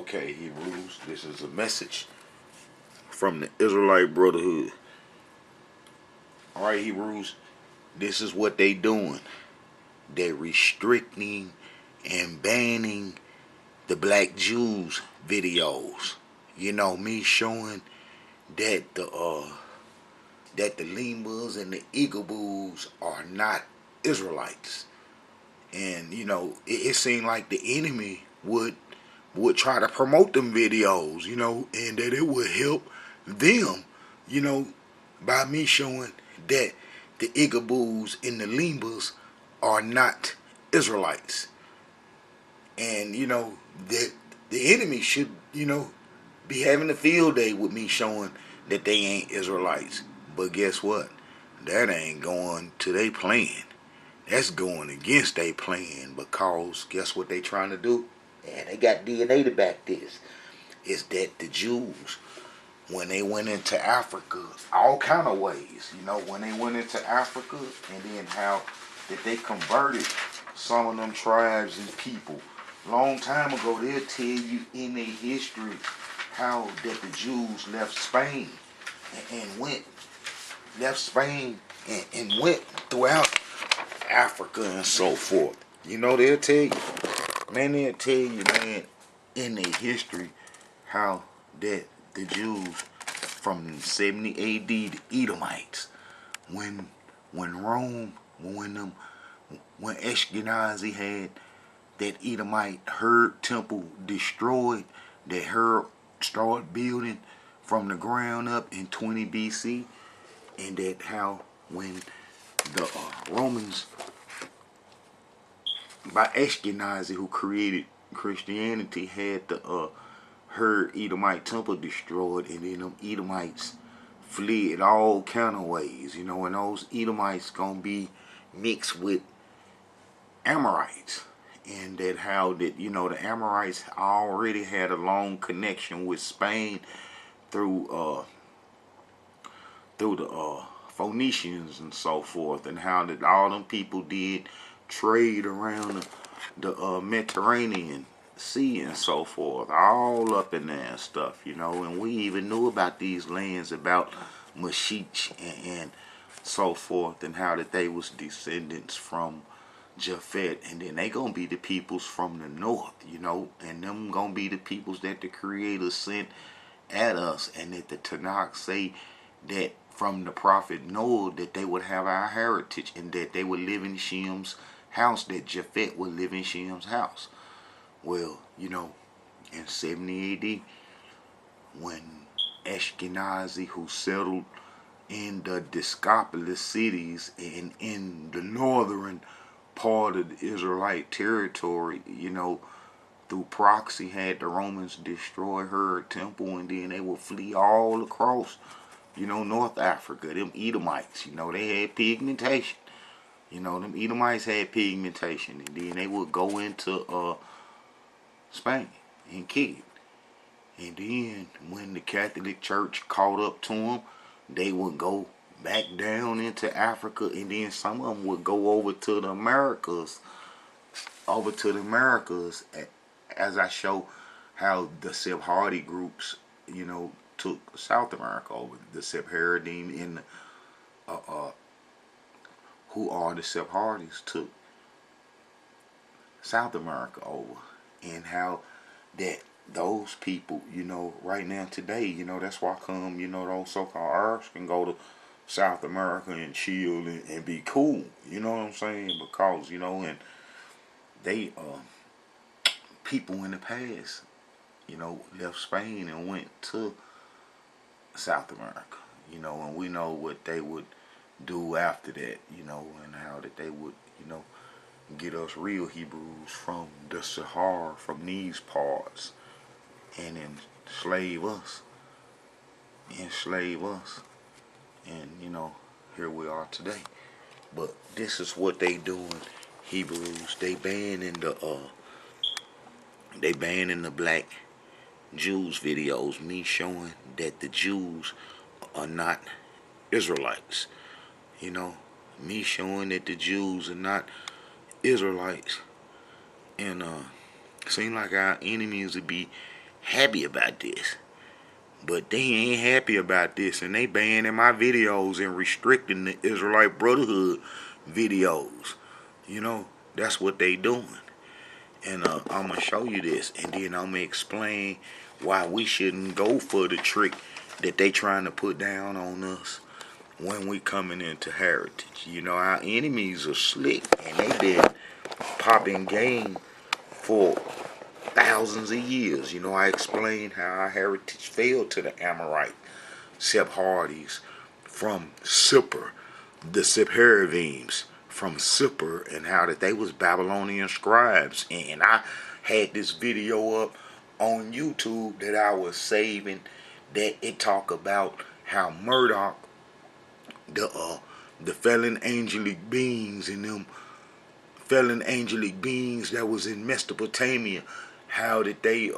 Okay, Hebrews, this is a message from the Israelite Brotherhood. Alright, Hebrews, this is what they doing. They're restricting and banning the Black Jews videos. You know, me showing that the Lemas and the Eagleboos are not Israelites. And, you know, it seemed like the enemy would try to promote them videos, you know, and that it would help them, you know, by me showing that the Igaboos and the Limbas are not Israelites. And, you know, that the enemy should, you know, be having a field day with me showing that they ain't Israelites. But guess what? That ain't going to their plan. That's going against their plan, because guess what they trying to do? And they got DNA to back this. Is that the Jews, when they went into Africa, all kind of ways, you know, when they went into Africa, and then how that they converted some of them tribes and people. Long time ago, they'll tell you in their history how that the Jews left Spain and went throughout Africa and so forth. You know, they'll tell you, man, in their history, how that the Jews from 70 AD, the Edomites, when Rome, when Ashkenazi had that Edomite Herd temple destroyed, that Herd started building from the ground up in 20 BC, and that how when the Romans, by Ashkenazi, who created Christianity, had the Herd Edomite temple destroyed, and then them Edomites fled all kind of ways, you know, and those Edomites gonna be mixed with Amorites, and that how that, you know, the Amorites already had a long connection with Spain through the Phoenicians and so forth, and how that all them people did trade around the Mediterranean Sea and so forth, all up in there and stuff, you know. And we even knew about these lands, about Mashich and so forth, and how that they was descendants from Japhet, and then they gonna be the peoples from the north, you know, and them gonna be the peoples that the Creator sent at us, and that the Tanakh say that from the prophet Noah that they would have our heritage, and that they would live in Shem's house, that Japhet would live in Shem's house. Well, you know, in 70 AD, when Ashkenazi, who settled in the Discopolis cities and in the northern part of the Israelite territory, you know, through proxy had the Romans destroy her temple, and then they would flee all across, you know, North Africa. Them Edomites, you know, they had pigmentation. You know, them Edomites had pigmentation, and then they would go into Spain and kick it. And then when the Catholic Church caught up to them, they would go back down into Africa, and then some of them would go over to the Americas, as I show how the Sephardi groups, you know, took South America over. The Sephardim in who are the Sephardis, took South America over, and how that those people, you know, right now today, you know, that's why come, you know, those so-called Arabs can go to South America and chill and be cool, you know what I'm saying? Because, you know, and they people in the past, you know, left Spain and went to South America, you know, and we know what they would do after that, you know, and how that they would, you know, get us real Hebrews from the Sahara, from these parts, and enslave us, and, you know, here we are today. But this is what they doing, Hebrews. They banning the Black Jews videos, me showing that the Jews are not Israelites. You know, me showing that the Jews are not Israelites. And seem like our enemies would be happy about this. But they ain't happy about this, and they banning my videos and restricting the Israelite Brotherhood videos. You know, that's what they doing. And I'm going to show you this, and then I'm going to explain why we shouldn't go for the trick that they trying to put down on us when we coming into heritage. You know, our enemies are slick, and they been popping game for thousands of years. You know, I explained how our heritage failed to the Amorite Sephardi's from Sippar, the Sephardims from Sippar, and how that they was Babylonian scribes. And I had this video up on YouTube that I was saving, that it talk about how Murdoch, the fallen angelic beings and them fallen angelic beings that was in Mesopotamia, how that they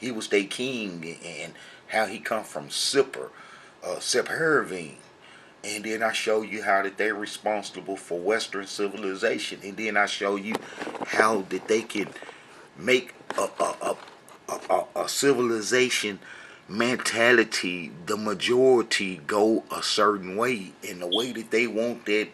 he was their king, and how he come from Sippar, Sephardim. And then I show you how that they're responsible for Western civilization. And then I show you how that they can make a civilization mentality, the majority, go a certain way. And the way that they want that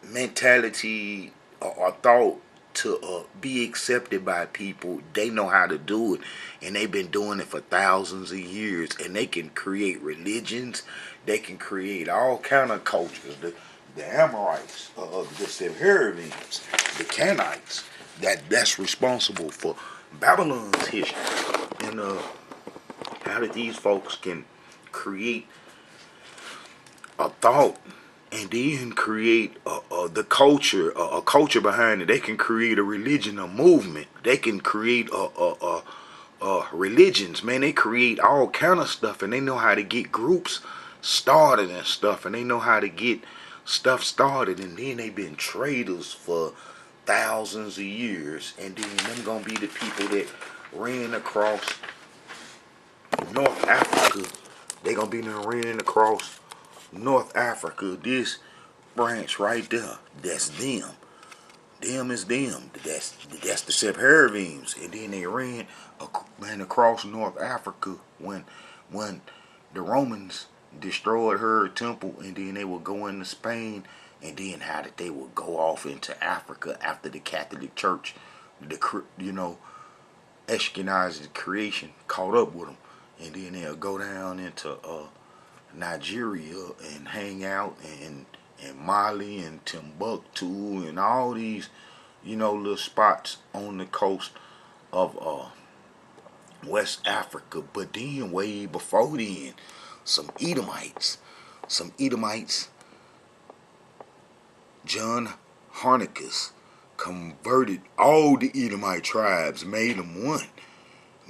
mentality or thought to be accepted by people, they know how to do it, and they've been doing it for thousands of years. And they can create religions, they can create all kind of cultures. The Amorites, the Sephardians, the Canaanites, that's responsible for Babylon's history. And how that these folks can create a thought, and then create the culture, a culture behind it. They can create a religion, a movement. They can create religions, man. They create all kind of stuff, and they know how to get groups started and stuff, and they know how to get stuff started. And then they've been traders for thousands of years, and then them gonna be the people that ran across North Africa. They gonna be ran across North Africa, this branch right there. That's them. Them is them. That's the Sephardims. And then they ran across North Africa when the Romans destroyed her temple, and then they would go into Spain, and then how did they would go off into Africa after the Catholic Church, Ashkenazi creation caught up with them, and then they'll go down into Nigeria and hang out in Mali and Timbuktu and all these, little spots on the coast of West Africa. But then way before then, some Edomites, John Harnicus converted all the Edomite tribes, made them one.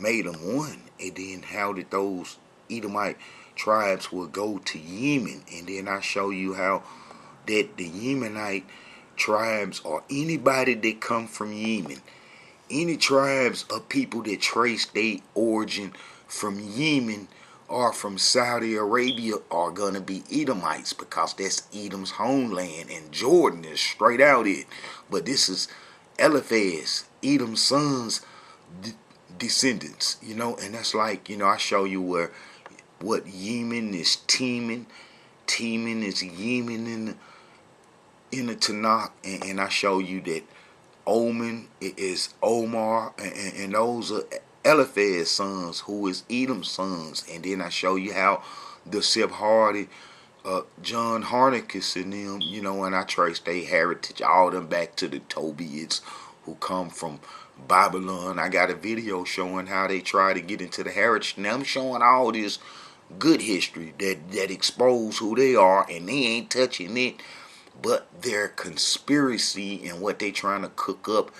And then how did those Edomite tribes would go to Yemen? And then I show you how that the Yemenite tribes, or anybody that come from Yemen, any tribes of people that trace their origin from Yemen or from Saudi Arabia, are gonna be Edomites, because that's Edom's homeland, and Jordan is straight out it. But this is Eliphaz, Edom's sons, descendants, and that's like, I show you what Yemen is teeming. Teeming is Yemen in the Tanakh, and I show you that Oman is Omar, and those are Eliphaz's sons, who is Edom's sons. And then I show you how the Sephardi, John Harnicus and them, and I trace their heritage, all them back to the Tobiites, who come from Babylon. I got a video showing how they try to get into the heritage. Now I'm showing all this good history that expose who they are, and they ain't touching it. But their conspiracy and what they trying to cook up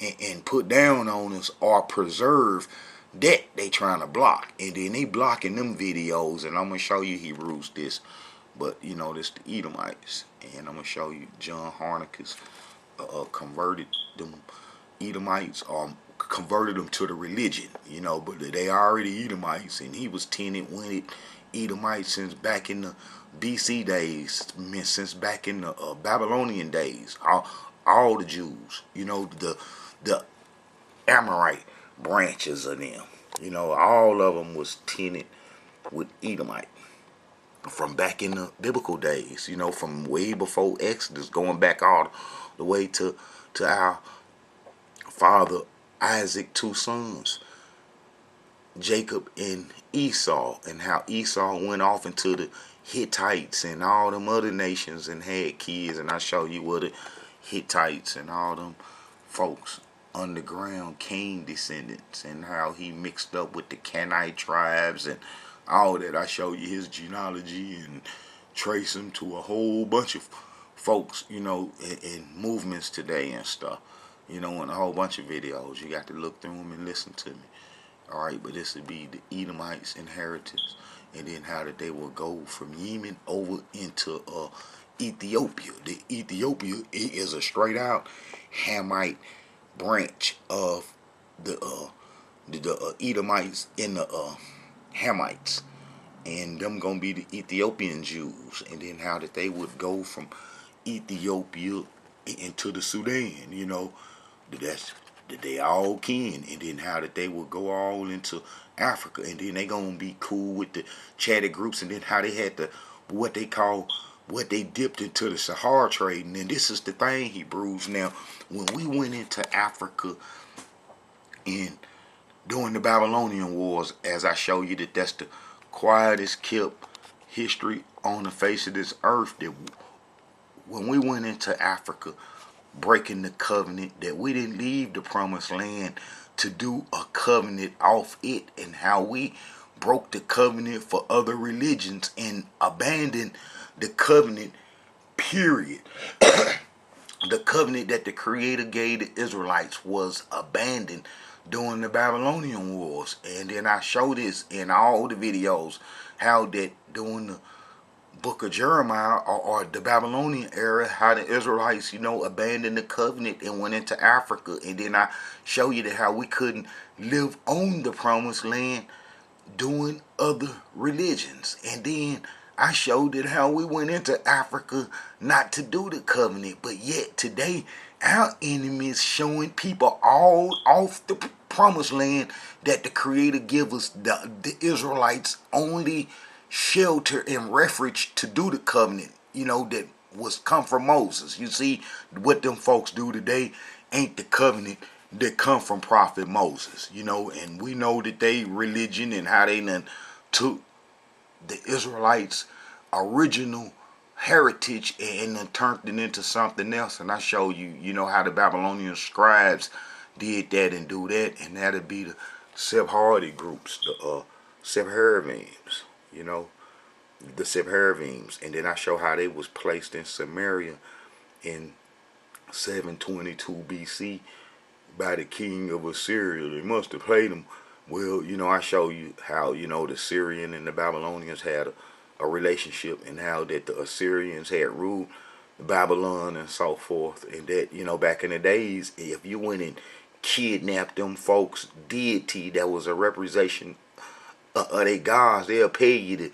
and put down on us, or preserve, that they trying to block. And then they blocking them videos, and I'm going to show you Hebrews this. But, this the Edomites. And I'm going to show you John Harnicus converted them Edomites, or converted them to the religion, but they already Edomites, and he was tenant with it, Edomites, since back in the BC days, since back in the Babylonian days. All the Jews, the Amorite branches of them. You know, all of them was tinted with Edomite from back in the biblical days. You know, from way before Exodus, going back all the way to our father Isaac, two sons, Jacob and Esau, and how Esau went off into the Hittites and all them other nations and had kids. And I show you what the Hittites and all them folks, underground Cain descendants, and how he mixed up with the Canaanite tribes and all that. I show you his genealogy and trace him to a whole bunch of folks, you know, in movements today and stuff, you know, in a whole bunch of videos. You got to look through them and listen to me. All right, but this would be the Edomites' inheritance, and then how that they will go from Yemen over into Ethiopia. The Ethiopia is a straight out Hamite branch of the Edomites in the Hamites, and them gonna be the Ethiopian Jews, and then how that they would go from Ethiopia into the Sudan. You know, that's that they all kin, and then how that they will go all into Africa, and then they gonna be cool with the chatted groups, and then how they had the what they dipped into the Sahara trade. And then this is the thing, Hebrews. Now, when we went into Africa in during the Babylonian Wars, as I show you that that's the quietest kept history on the face of this earth, that when we went into Africa, breaking the covenant, that we didn't leave the promised land to do a covenant off it, and how we broke the covenant for other religions and abandoned the covenant, period. The covenant that the Creator gave the Israelites was abandoned during the Babylonian Wars. And then I show this in all the videos, how that during the book of Jeremiah, or the Babylonian era, how the Israelites, you know, abandoned the covenant and went into Africa. And then I show you that how we couldn't live on the promised land doing other religions. And then I showed it how we went into Africa not to do the covenant, but yet today our enemies showing people all off the promised land that the Creator give us, the Israelites, only shelter and refuge to do the covenant, you know, that was come from Moses. You see, what them folks do today ain't the covenant that come from Prophet Moses, you know. And we know that they religion and how they done took the Israelites' original heritage and then turned it into something else. And I show you, you know, how the Babylonian scribes did that and do that, and that'd be the Sephardi groups, the Sephardims, you know, the Sephardims. And then I show how they was placed in Samaria in 722 BC by the king of Assyria. They must have played them. Well, you know, I show you how, you know, the Syrian and the Babylonians had a relationship, and how that the Assyrians had ruled Babylon and so forth. And that, you know, back in the days, if you went and kidnapped them folks' deity that was a representation of their gods, they'll pay you to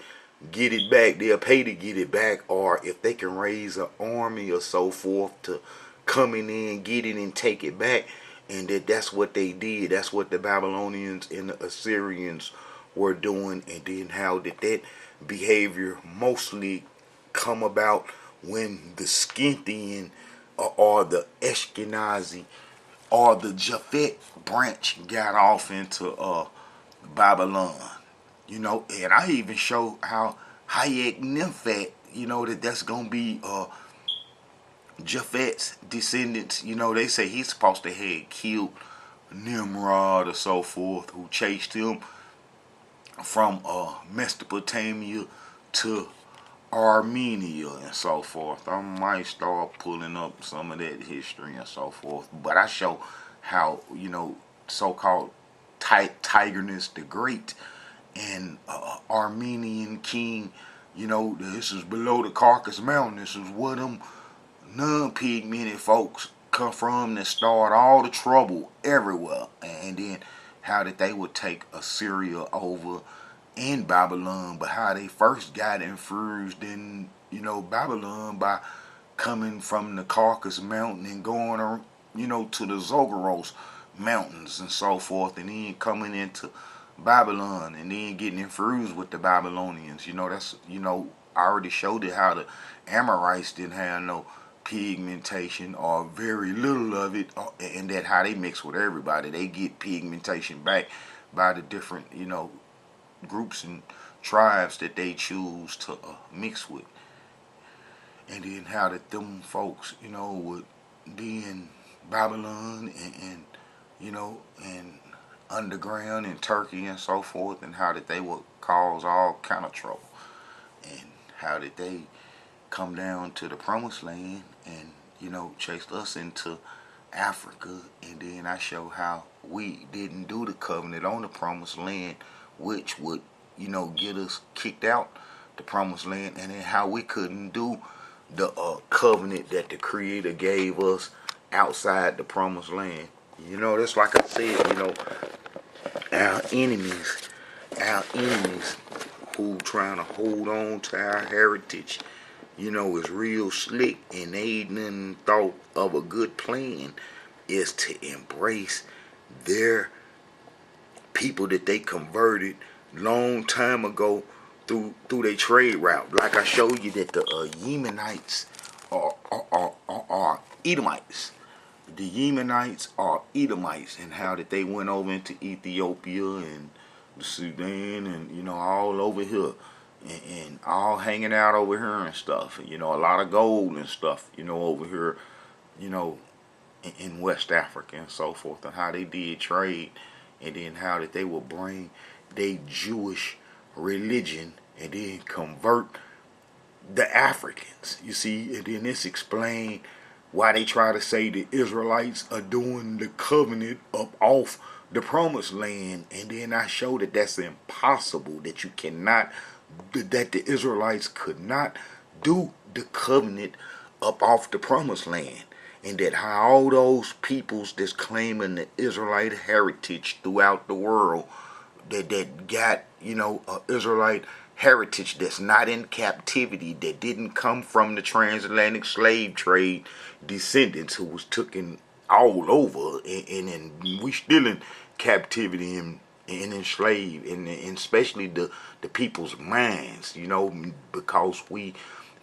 get it back. They'll pay to get it back. Or if they can raise an army or so forth to come in, get it and take it back. And that's what they did. That's what the Babylonians and the Assyrians were doing. And then how did that behavior mostly come about when the Scythian or the Ashkenazi or the Japhet branch got off into Babylon. You know, and I even show how Hayek Nimfat, you know, that's gonna be Japhet's descendants. You know, they say he's supposed to have killed Nimrod or so forth, who chased him from Mesopotamia to Armenia and so forth. I might start pulling up some of that history and so forth. But I show how, you know, so-called Tigernus the Great and Armenian king, you know, this is below the Caucasus Mountain. This is where them non-pigmented folks come from that start all the trouble everywhere. And then how that they would take Assyria over in Babylon, but how they first got infused in, you know, Babylon by coming from the Caucasus Mountain and going, you know, to the Zagros mountains and so forth, and then coming into Babylon and then getting infused with the Babylonians. That's, I already showed it how the Amorites didn't have no pigmentation or very little of it, and that how they mix with everybody. They get pigmentation back by the different, groups and tribes that they choose to mix with. And then how that them folks, would be in Babylon and underground in Turkey and so forth, and how that they would cause all kind of trouble, and how did they come down to the promised land and chased us into Africa. And then I show how we didn't do the covenant on the promised land, which would get us kicked out the promised land, and then how we couldn't do the covenant that the Creator gave us outside the promised land. That's like I said, our enemies, our enemies who trying to hold on to our heritage, is real slick, and they ain't nothing thought of a good plan is to embrace their people that they converted long time ago through their trade route. Like I showed you that the Yemenites are Edomites. The Yemenites are Edomites, and how that they went over into Ethiopia and Sudan and all over here, and all hanging out over here and stuff. A lot of gold and stuff. Over here. In West Africa and so forth, and how they did trade, and then how that they will bring their Jewish religion and then convert the Africans. You see, and then this explain why they try to say the Israelites are doing the covenant up off the promised land, and then I show that that's impossible, that you cannot, that the Israelites could not do the covenant up off the promised land, and that how all those peoples that's claiming the Israelite heritage throughout the world, that got Israelite heritage that's not in captivity, that didn't come from the transatlantic slave trade descendants who was taken all over, and we still in captivity and enslaved, and especially the people's minds, because we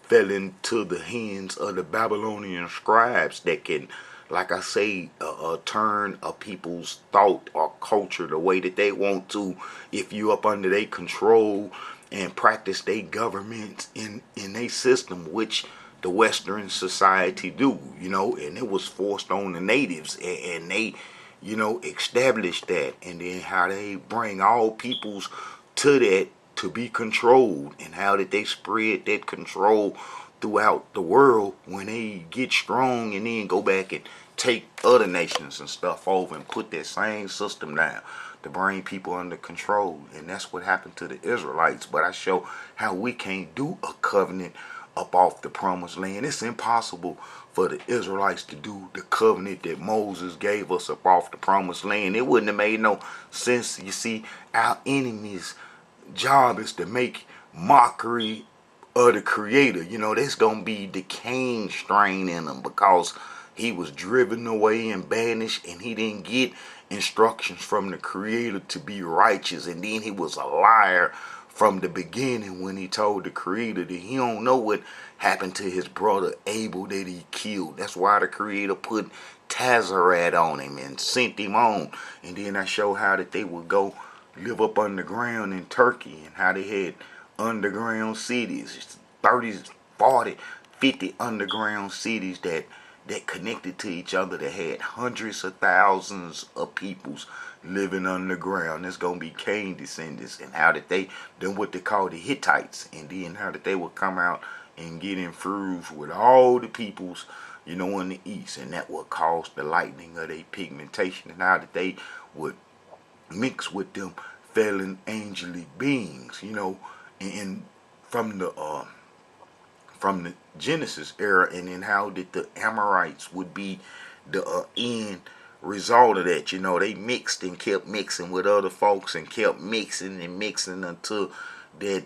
fell into the hands of the Babylonian scribes that can, like I say, turn a people's thought or culture the way that they want to, if you up under their control and practice their government in their system, which the Western society do, and it was forced on the natives, and they, established that, and then how they bring all peoples to that to be controlled, and how did they spread that control throughout the world when they get strong, and then go back and take other nations and stuff over and put that same system down to bring people under control. And that's what happened to the Israelites. But I show how we can't do a covenant up off the promised land. It's impossible for the Israelites to do the covenant that Moses gave us up off the promised land. It wouldn't have made no sense. You see, our enemies' job is to make mockery of the Creator. There's gonna be the Cain strain in them, because he was driven away and banished, and he didn't get instructions from the Creator to be righteous, and then he was a liar from the beginning when he told the Creator that he don't know what happened to his brother Abel that he killed. That's why the Creator put Tazarat on him and sent him on. And then I show how that they would go live up underground in Turkey, and how they had underground cities, 30, 40, 50 underground cities that connected to each other, that had hundreds of thousands of peoples living underground. There's gonna be Cain descendants, and how that they then what they call the Hittites, and then how that they would come out and get infused with all the peoples, in the east, and that would cause the lightening of their pigmentation, and how that they would mix with them fallen angelic beings, and from the Genesis era, and then how did the Amorites would be the end result of that. They mixed and kept mixing with other folks, and kept mixing and mixing until that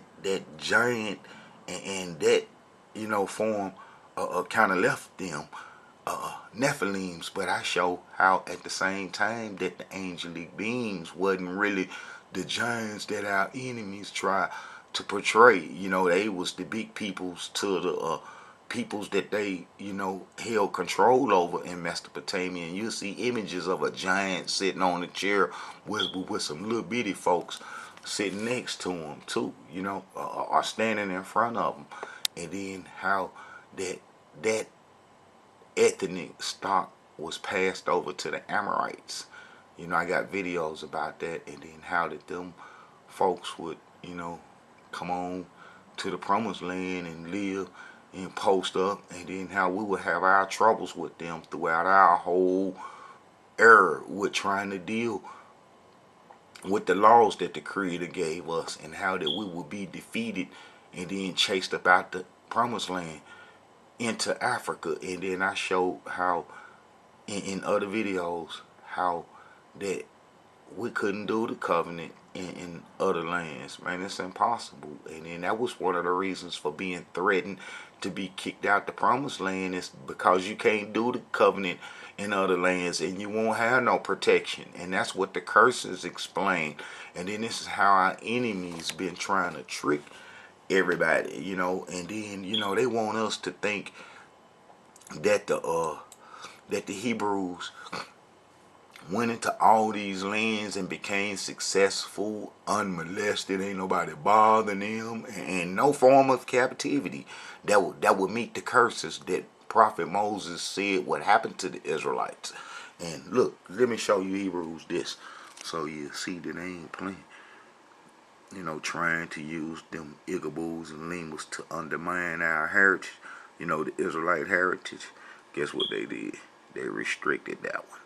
giant and that form kind of left them Nephilims, but I show how at the same time that the angelic beings wasn't really the giants that our enemies try to portray. You know, they was the big peoples to the peoples that they, you know, held control over in Mesopotamia. And you see images of a giant sitting on a chair with some little bitty folks sitting next to him too, you know, or standing in front of them. And then how that ethnic stock was passed over to the Amorites. You know, I got videos about that, and then how that them folks would, you know, come on to the promised land and live and post up, and then how we would have our troubles with them throughout our whole era with trying to deal with the laws that the Creator gave us, and how that we would be defeated and then chased about the promised land into Africa. And then I showed how in other videos how that we couldn't do the covenant in other lands. Man, it's impossible. And then that was one of the reasons for being threatened to be kicked out the promised land, is because you can't do the covenant in other lands and you won't have no protection. And that's what the curses explain. And then this is how our enemies been trying to trick everybody, you know. And then, you know, they want us to think that the Hebrews went into all these lands and became successful, unmolested, ain't nobody bothering them, and no form of captivity that would meet the curses that Prophet Moses said would happen to the Israelites. And look, let me show you Hebrews this, so you see that they ain't playing. You know, trying to use them Igaboos and Lemurs to undermine our heritage, you know, the Israelite heritage. Guess what they did? They restricted that one.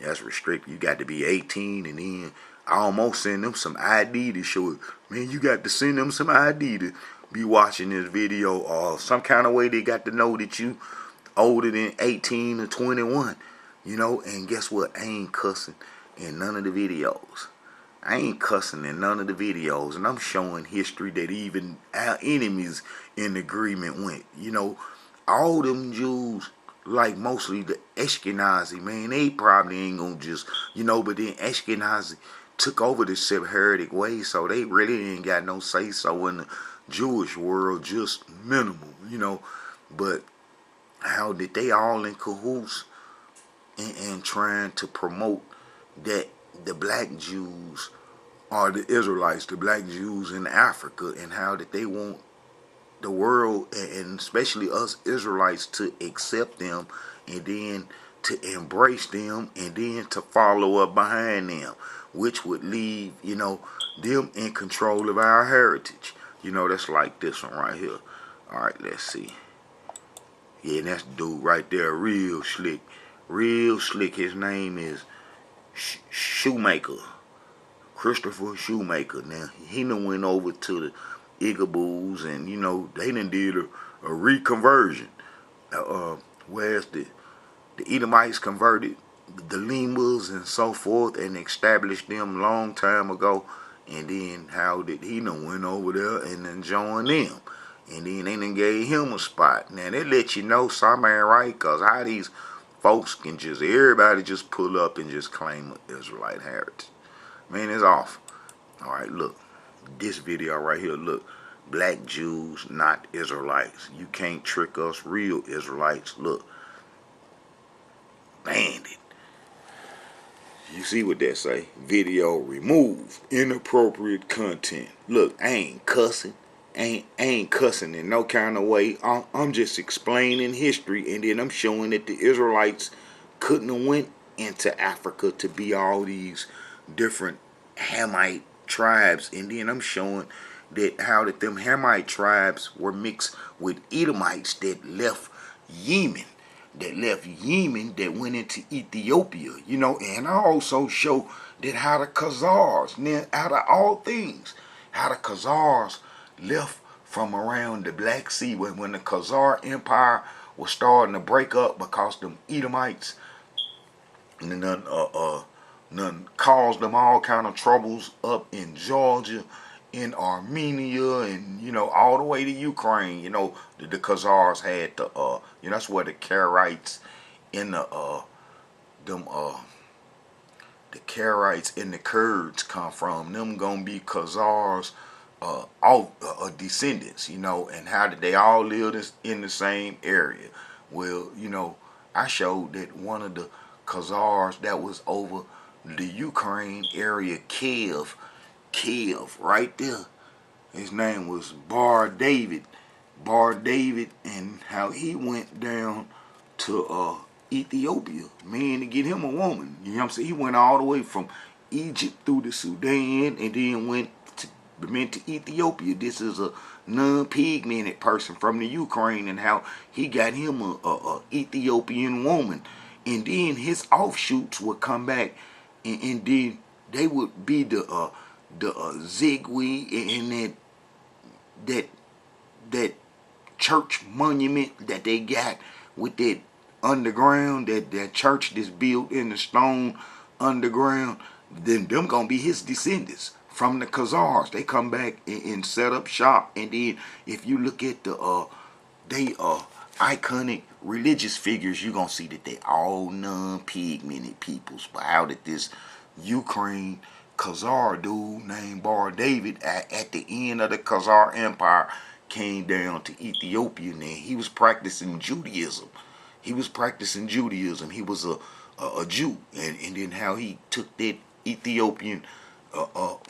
That's restricted. You got to be 18, and then I almost send them some ID to show it. Man, you got to send them some ID to be watching this video, or some kind of way they got to know that you older than 18 or 21. You know, and guess what? I ain't cussing in none of the videos. I ain't cussing in none of the videos, and I'm showing history that even our enemies in agreement went. You know, all them Jews, like mostly the Ashkenazi, man, they probably ain't gonna just, you know, but then Ashkenazi took over the Sephardic way, so they really ain't got no say so in the Jewish world, just minimal, you know. But how did they all in cahoots and trying to promote that the black Jews are the Israelites, the black Jews in Africa, and how that they want the world, and especially us Israelites, to accept them, and then to embrace them, and then to follow up behind them, which would leave, you know, them in control of our heritage. You know, that's like this one right here. All right, let's see. Yeah, that's the dude right there, real slick. Real slick. His name is Shoemaker. Christopher Shoemaker. Now, he done went over to the Igaboos, and, you know, they done did a reconversion. Whereas the Edomites converted the Lemurs and so forth and established them long time ago. And then how did he done went over there and then joined them. And then they done gave him a spot. Now, they let you know something ain't right, because how these folks can just, everybody just pull up and just claim an Israelite heritage. Man, it's off. Alright, look. This video right here, look. Black Jews, not Israelites. You can't trick us real Israelites. Look. Banned it. You see what that say? Video remove. Inappropriate content. Look, I ain't cussing. I ain't cussing in no kind of way. I'm just explaining history, and then I'm showing that the Israelites couldn't have went into Africa to be all these different Hamite tribes, and then I'm showing that how that them Hamite tribes were mixed with Edomites that left Yemen, that went into Ethiopia, you know. And I also show that how the Khazars, now out of all things, how the Khazars left from around the Black Sea when the Khazar Empire was starting to break up, because them Edomites and none caused them all kind of troubles up in Georgia, in Armenia, and, you know, all the way to Ukraine. You know, the Khazars had the you know, that's where the Karaites in them the Karaites and the Kurds come from. Them gonna be Khazars, all descendants, and how did they all live in the same area? Well, I showed that one of the Khazars that was over the Ukraine area, Kiev, right there. His name was Bar David, and how he went down to Ethiopia, man, to get him a woman. You know what I'm saying? He went all the way from Egypt through the Sudan, and then went to Ethiopia. This is a non-pigmented person from the Ukraine, and how he got him a Ethiopian woman, and then his offshoots would come back, and then they would be the Zigwe and that church monument that they got with that underground, that church that's built in the stone underground. Then them gonna be his descendants from the Khazars. They come back and set up shop, and then if you look at they iconic religious figures, you're gonna see that they all non-pigmented peoples. But how did this Ukraine Khazar dude named Bar David at the end of the Khazar Empire came down to Ethiopia, and he was practicing Judaism. He was a Jew, and then how he took that Ethiopian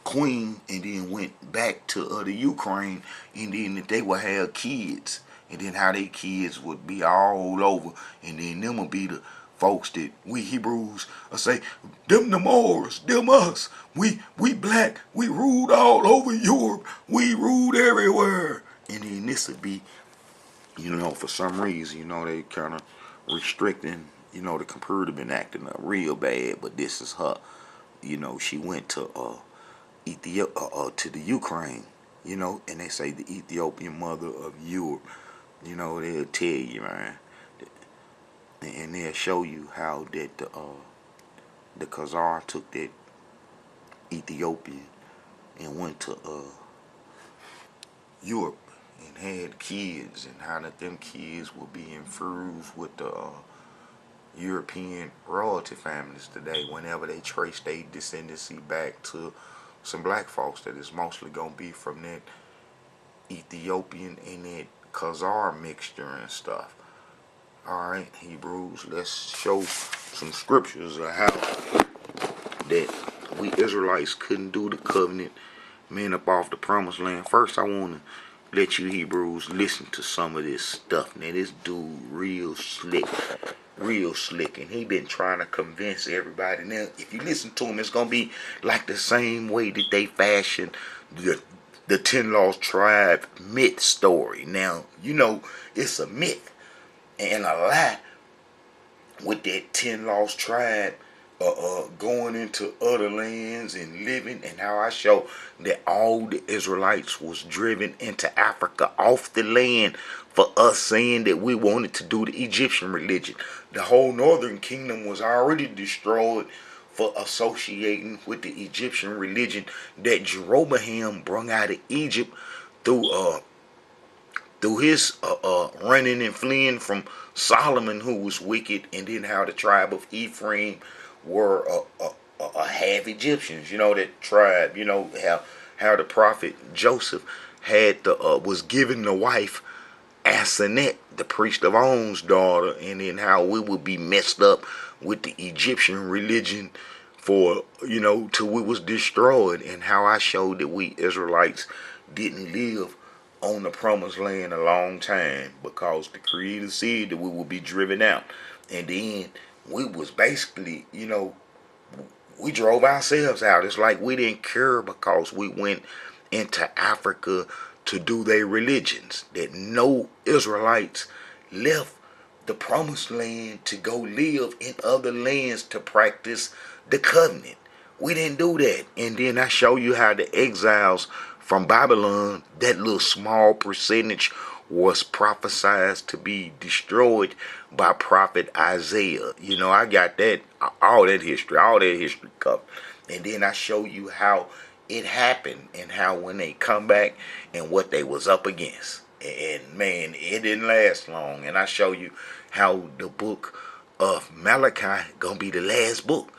queen, and then went back to the Ukraine, and then that they would have kids, and then how they kids would be all over, and then them would be the folks that we Hebrews say, them the Moors, them us, we black, we ruled all over Europe, we ruled everywhere. And then this would be, for some reason, they kind of restricting, the computer been acting up real bad, but this is her. She went to Ethiopia, to the Ukraine, and they say the Ethiopian mother of Europe. They'll tell you, man, and they'll show you how that the Khazar took that Ethiopian and went to Europe and had kids, and how that them kids will be infused with the European royalty families today whenever they trace their descendancy back to some black folks that is mostly going to be from that Ethiopian and that Khazar mixture and stuff. Alright, Hebrews, let's show some scriptures of how that we Israelites couldn't do the covenant, man, up off the promised land. First, I want to let you Hebrews listen to some of this stuff. Now, this dude real slick, and he been trying to convince everybody. Now, if you listen to him, it's going to be like the same way that they fashioned the 10 Lost Tribe myth story. Now, it's a myth and a lie with that 10 Lost Tribe going into other lands and living, and how I show that all the Israelites was driven into Africa off the land for us saying that we wanted to do the Egyptian religion. The whole northern kingdom was already destroyed for associating with the Egyptian religion that Jeroboam brung out of Egypt through his running and fleeing from Solomon, who was wicked, and then how the tribe of Ephraim were half Egyptians. That tribe. How the prophet Joseph was given the wife Asenath, the priest of On's daughter, and then how we would be messed up with the Egyptian religion for till we was destroyed, and how I showed that we Israelites didn't live on the promised land a long time because the Creator said that we would be driven out, and then we was basically, we drove ourselves out. It's like we didn't care because we went into Africa to do their religions. That no Israelites left the promised land to go live in other lands to practice the covenant. We didn't do that. And then I show you how the exiles from Babylon, that little small percentage was prophesied to be destroyed by prophet Isaiah. I got that, all that history covered. And then I show you how it happened and how when they come back and what they was up against. And man, it didn't last long. And I show you how the book of Malachi gonna be the last book.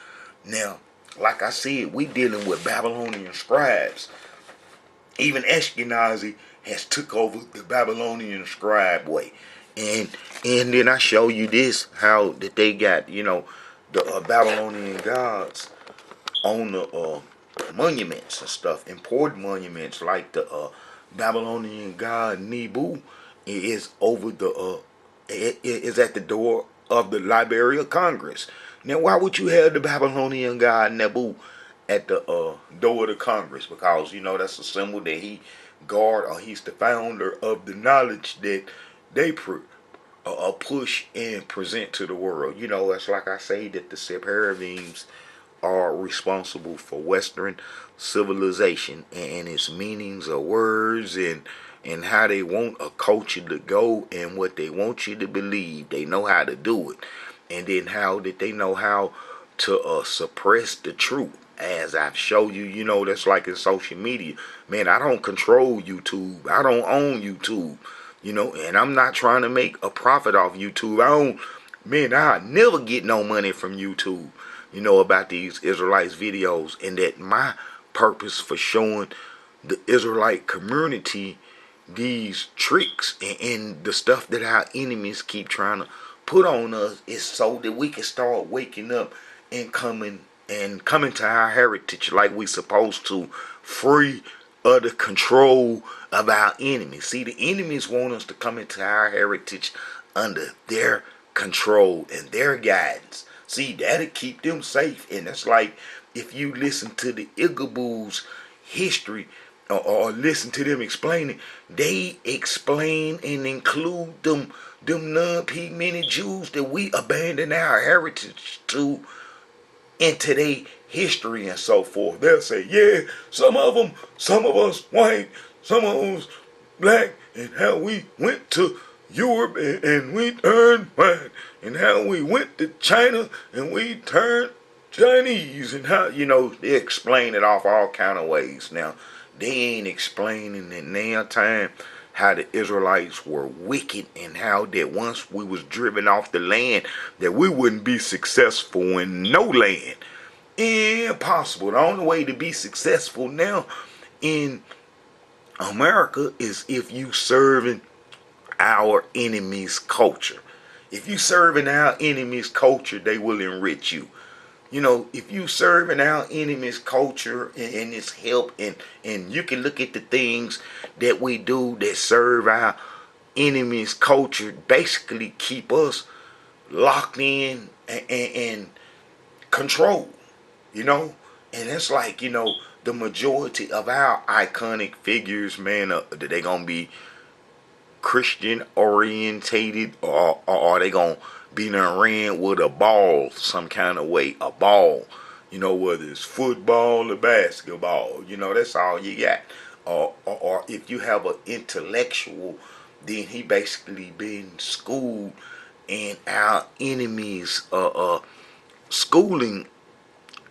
Now, like I said, we dealing with Babylonian scribes. Even Ashkenazi has took over the Babylonian scribe way. And and then I show you this, how that they got, the Babylonian gods on the monuments and stuff, important monuments like the Babylonian god Nebu is over the is at the door of the Library of Congress. Now, why would you have the Babylonian god Nebu at the door of the Congress? Because that's a symbol that he guard, or he's the founder of the knowledge that they push and present to the world. It's like I say that the Sephardims are responsible for Western civilization and its meanings of words and how they want a culture to go and what they want you to believe. They know how to do it, and then how that they know how to suppress the truth. As I've showed you, that's like in social media. Man, I don't control YouTube. I don't own YouTube. And I'm not trying to make a profit off YouTube. I never get no money from YouTube, about these Israelites videos, and that my purpose for showing the Israelite community these tricks and the stuff that our enemies keep trying to put on us is so that we can start waking up and coming to our heritage like we supposed to, free of the control of our enemies. See, the enemies want us to come into our heritage under their control and their guidance. See, that'll keep them safe. And that's like if you listen to the Igaboo's history, or listen to them explaining, they explain and include them non-pigmented Jews that we abandon our heritage to into their history and so forth. They'll say, yeah, some of us white, some of us black, and how we went to Europe and we turned white, and how we went to China and we turned Chinese, and how, they explain it off all kind of ways. Now, they ain't explaining in their time how the Israelites were wicked, and how that once we was driven off the land, that we wouldn't be successful in no land. Impossible. The only way to be successful now in America is if you serving our enemy's culture. If you serving our enemy's culture, they will enrich you. If you serving our enemy's culture and its help, and you can look at the things that we do that serve our enemy's culture, basically keep us locked in and controlled, and it's like, the majority of our iconic figures, man, they gonna be Christian orientated, or are they gonna be ran with a ball some kind of way, a ball, whether it's football or basketball, that's all you got. Or if you have an intellectual, then he basically been schooled in our enemies schooling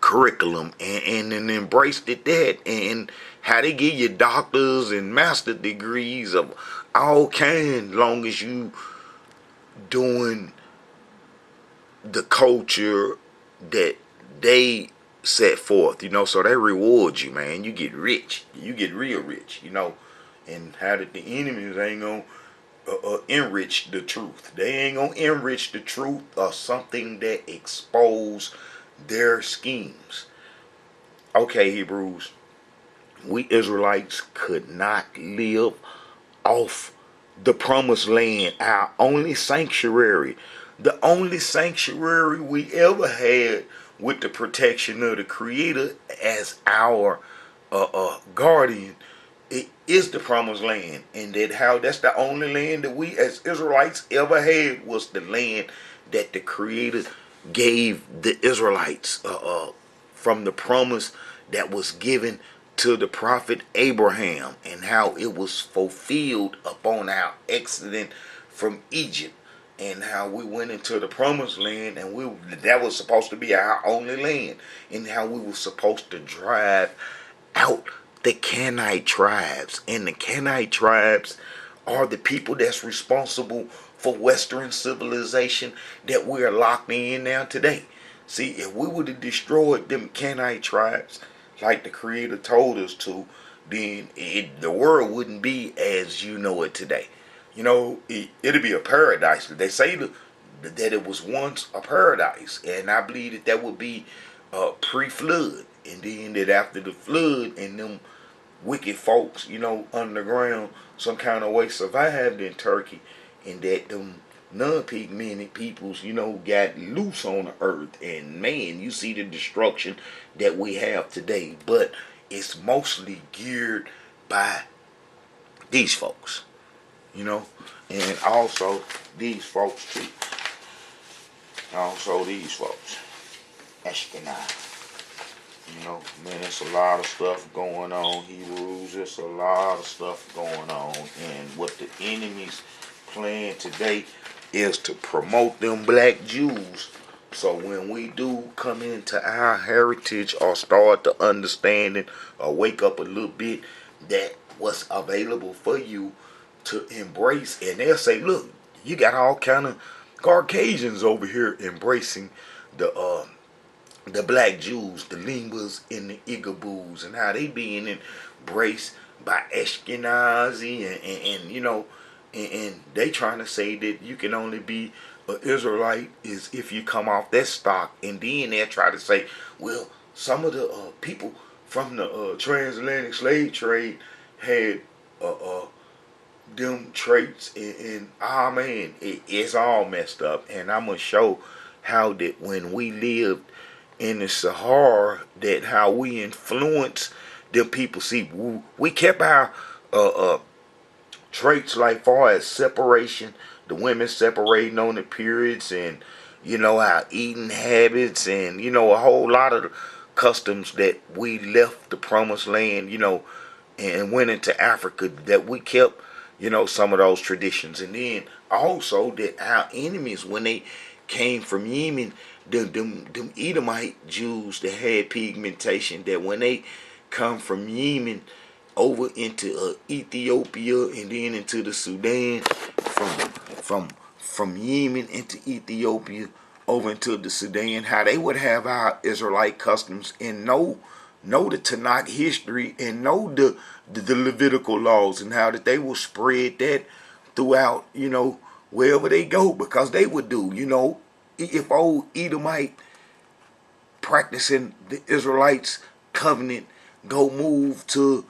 curriculum, and embraced it, that, and how they give you doctors and master degrees of all kind, long as you doing the culture that they set forth, so they reward you, man. You get rich, you get real rich, and how did the enemies ain't gonna enrich the truth. They ain't gonna enrich the truth or something that expose their schemes. Okay, Hebrews, we Israelites could not live off the promised land, our only sanctuary, the only sanctuary we ever had with the protection of the Creator as our guardian. It is the promised land, and that's the only land that we as Israelites ever had, was the land that the Creator gave the Israelites from the promise that was given to the prophet Abraham, and how it was fulfilled upon our exodus from Egypt, and how we went into the promised land, and that was supposed to be our only land, and how we were supposed to drive out the Canaanite tribes. And the Canaanite tribes are the people that's responsible for Western civilization that we're locked in now today. See, if we would have destroyed them Canaanite tribes like the Creator told us to, then the world wouldn't be as you know it today. It'd be a paradise. They say that it was once a paradise, and I believe that would be pre-flood, and then that after the flood and them wicked folks, underground some kind of way survived in Turkey, and that them non-pigmented peoples, got loose on the earth, and man, you see the destruction that we have today, but it's mostly geared by these folks, and also these folks too. Also these folks, Ashkenaz. Man, there's a lot of stuff going on. Hebrews, there's a lot of stuff going on. And what the enemy's plan today is to promote them black Jews. So when we do come into our heritage or start to understand it or wake up a little bit, that what's available for you to embrace. And they'll say, look, you got all kind of Caucasians over here embracing the black Jews, the Limbas and the Igabus, and how they being embraced by Ashkenazi, and they trying to say that you can only be an Israelite is if you come off that stock, and then they try to say, well, some of the people from the transatlantic slave trade had them traits, and man, it's all messed up, and I'm gonna show how that when we lived in the Sahara, that how we influence them people. See, we kept our traits like far as separation, the women separating on the periods, and our eating habits, and a whole lot of the customs that we left the promised land, and went into Africa, that we kept, some of those traditions. And then also that our enemies, when they came from Yemen, them Edomite Jews that had pigmentation, that when they come from Yemen over into Ethiopia and then into the Sudan, from Yemen into Ethiopia over into the Sudan, how they would have our Israelite customs and know the Tanakh history and know the Levitical laws, and how that they will spread that throughout, wherever they go, because they would do, if old Edomite practicing the Israelites covenant go move to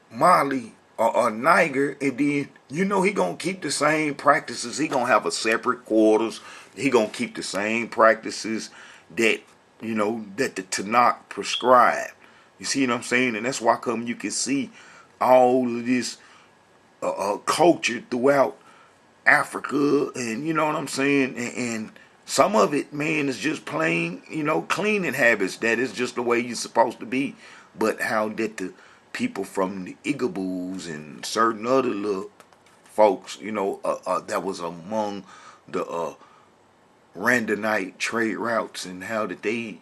Mali or Niger, and then he gonna keep the same practices. He gonna have a separate quarters. He gonna keep the same practices that that the Tanakh prescribed. You see what I'm saying? And that's why come you can see all of this culture throughout Africa, and you know what I'm saying, and some of it, man, is just plain, cleaning habits. That is just the way you're supposed to be. But how that the people from the Igabus and certain other little folks, that was among the Randonite trade routes, and how that they,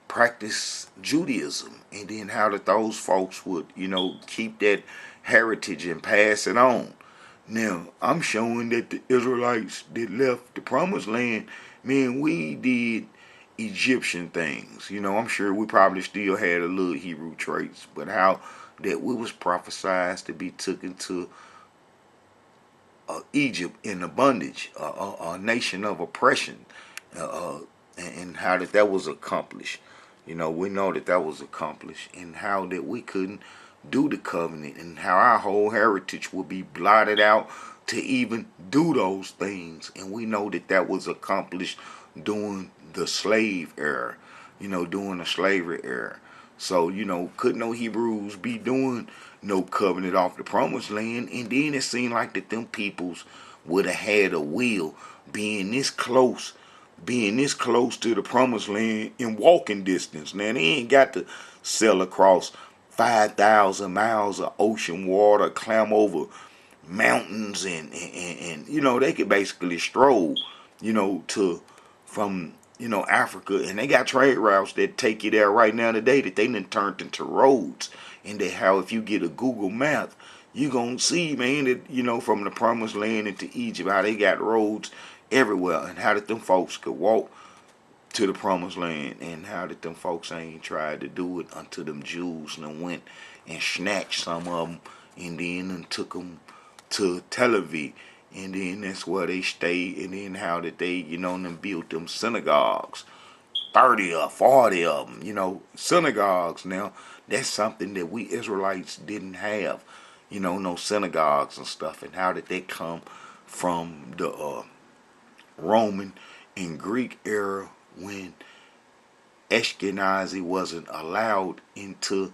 practice Judaism, and then how that those folks would, keep that heritage and pass it on. Now, I'm showing that the Israelites that left the promised land, man, we did Egyptian things. I'm sure we probably still had a little Hebrew traits, but how that we was prophesied to be taken to Egypt in the bondage, a nation of oppression, and how that was accomplished. We know that was accomplished, and how that we couldn't do the covenant, and how our whole heritage will be blotted out to even do those things. And we know that was accomplished during the slave era, during the slavery era. So, could no Hebrews be doing no covenant off the promised land? And then it seemed like that them peoples would have had a will, being this close to the promised land in walking distance. Now, they ain't got to sail across 5,000 miles of ocean water, climb over mountains, and they could basically stroll, from Africa, and they got trade routes that take you there right now today that they done turned into roads. And that how if you get a Google map, you gonna see, man, that, you know, from the promised land into Egypt, how they got roads everywhere, and how that them folks could walk to the promised land, and how that them folks ain't tried to do it until them Jews and went and snatched some of them, and then and took them to Tel Aviv, and then that's where they stayed, and then how that they, you know, and them built them synagogues, 30 or 40 of them, you know, synagogues. Now, that's something that we Israelites didn't have, you know, no synagogues and stuff, and how did they come from the Roman and Greek era when Ashkenazi wasn't allowed into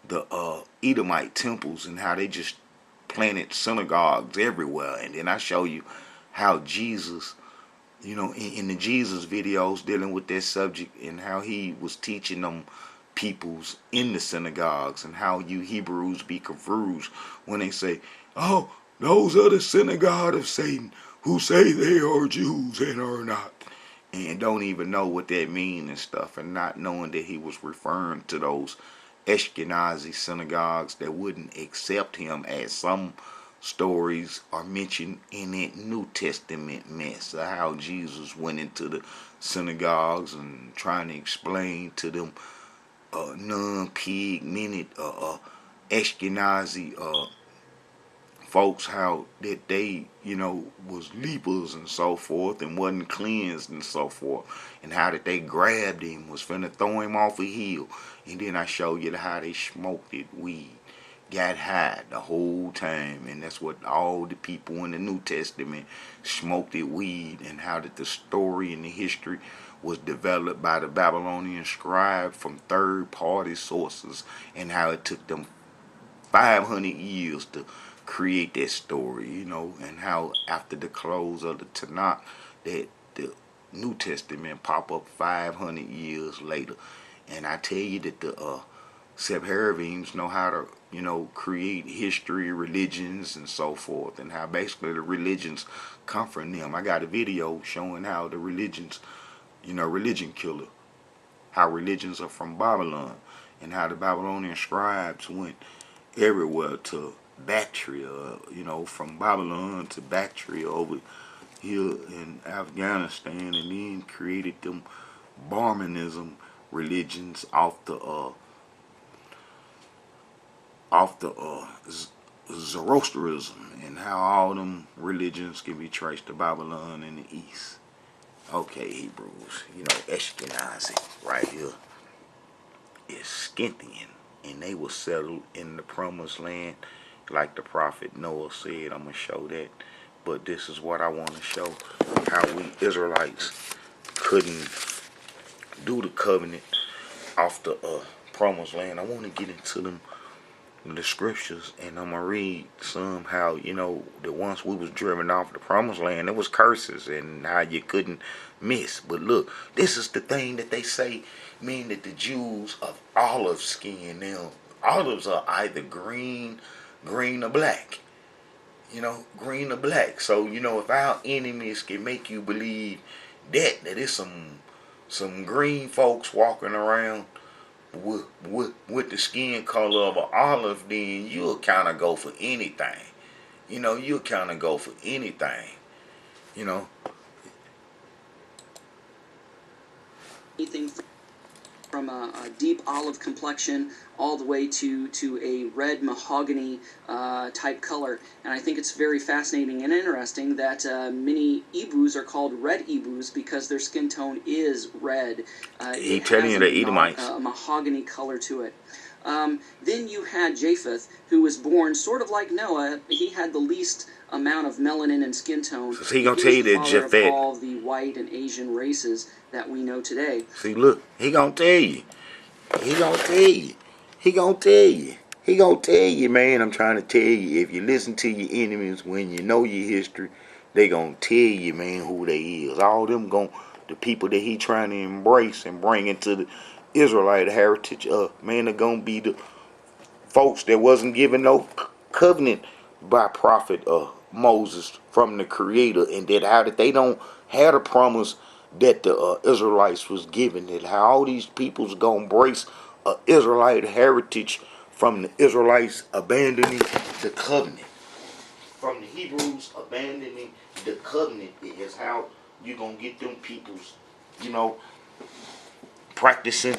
the Edomite temples, and how they just planted synagogues everywhere. And then I show you how Jesus, you know, in the Jesus videos dealing with that subject, and how he was teaching them peoples in the synagogues, and how you Hebrews be confused when they say, oh, those are the synagogue of Satan, who say they are Jews and are not, and don't even know what that means and stuff, and not knowing that he was referring to those Ashkenazi synagogues that wouldn't accept him, as some stories are mentioned in that New Testament mess of how Jesus went into the synagogues and trying to explain to them non-pigmented Ashkenazi folks how that they, you know, was lepers and so forth, and wasn't cleansed and so forth, and how that they grabbed him, was finna throw him off a hill, and then I show you how they smoked it weed, got high the whole time, and that's what all the people in the New Testament smoked it weed, and how that the story and the history was developed by the Babylonian scribe from third-party sources, and how it took them 500 years to create that story, you know, and how after the close of the Tanakh, that the New Testament pop up 500 years later. And I tell you that the Sephardims know how to, you know, create history, religions, and so forth, and how basically the religions come from them. I got a video showing how the religions, you know, religion killer, how religions are from Babylon, and how the Babylonian scribes went everywhere to Bactria, you know, from Babylon to Bactria over here in Afghanistan, and then created them Barmanism religions off the Zoroastrianism, and how all them religions can be traced to Babylon in the east. Okay, Hebrews, you know, Ashkenazi right here is Scythian, and they were settled in the promised land, like the prophet Noah said. I'm going to show that, but this is what I want to show, how we Israelites couldn't do the covenant off the promised land. I want to get into them the scriptures, and I'm gonna read some how, you know, that once we was driven off the promised land, there was curses, and how you couldn't miss. But look, this is the thing that they say, mean that the Jews of olive skin, now olives are either green or black, you know, green or black. So, you know, if our enemies can make you believe that it's some green folks walking around with the skin color of an olive, then you'll kind of go for anything. You know, you'll kind of go for anything. You know. Anything from a deep olive complexion all the way to a red mahogany type color. And I think it's very fascinating and interesting that many Ebus are called red Ebus because their skin tone is red. He telling you the Edomites. A mahogany color to it. Then you had Japheth, who was born sort of like Noah. He had the least amount of melanin and skin tone. So he gonna tell you that Japheth, all the white and Asian races that we know today. See, look, he gonna tell you. He gonna tell you. He gonna tell you. He gonna tell you, man. I'm trying to tell you. If you listen to your enemies, when you know your history, they gonna tell you, man, who they is. All them the people that he trying to embrace and bring into the Israelite heritage, man, they're gonna be the folks that wasn't given no covenant by prophet Moses from the Creator, and that how that they don't have a promise that the Israelites was given, that how all these people's gonna embrace Israelite heritage from the Israelites abandoning the covenant. From the Hebrews abandoning the covenant is how you're going to get them peoples, you know, practicing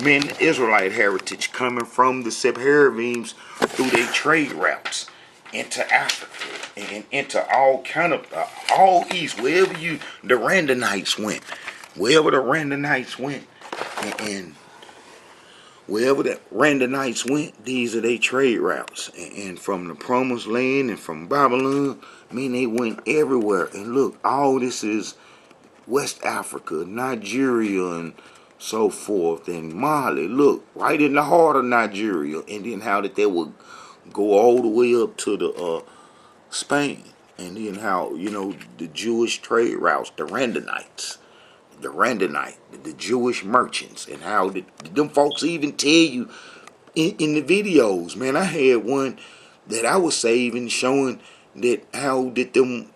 men Israelite heritage coming from the Sephardims through their trade routes into Africa and into all kind of all east, wherever the Randanites went, and wherever the Randanites went, these are their trade routes. And from the Promised Land and from Babylon, I mean, they went everywhere. And look, all this is West Africa, Nigeria, and so forth, and Mali. Look, right in the heart of Nigeria. And then how that they would go all the way up to the Spain. And then how, the Jewish trade routes, the Randanites. The Jewish merchants, and how them folks even tell you in the videos, man. I had one that I was saving showing that how did them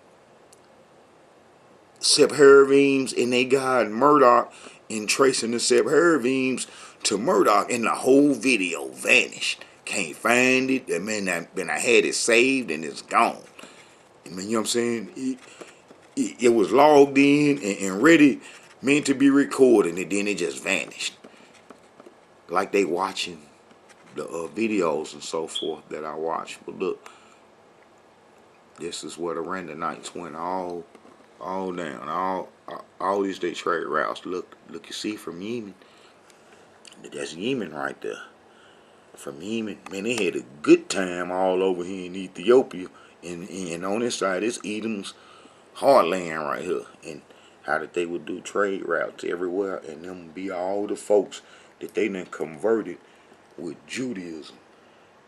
Sephardims and they got Murdoch and tracing the Sephardims to Murdoch, and the whole video vanished. Can't find it. I mean, I had it saved and it's gone. I mean, you know what I'm saying? It was logged in and ready, meant to be recorded, and then it just vanished. Like they watching the videos and so forth that I watch. But look, this is where the Randanites went all down, all these day trade routes. Look, you see from Yemen. That's Yemen right there. From Yemen, man, they had a good time all over here in Ethiopia, and on this side, it's Edom's heartland right here, and how that they would do trade routes everywhere, and them be all the folks that they done converted with Judaism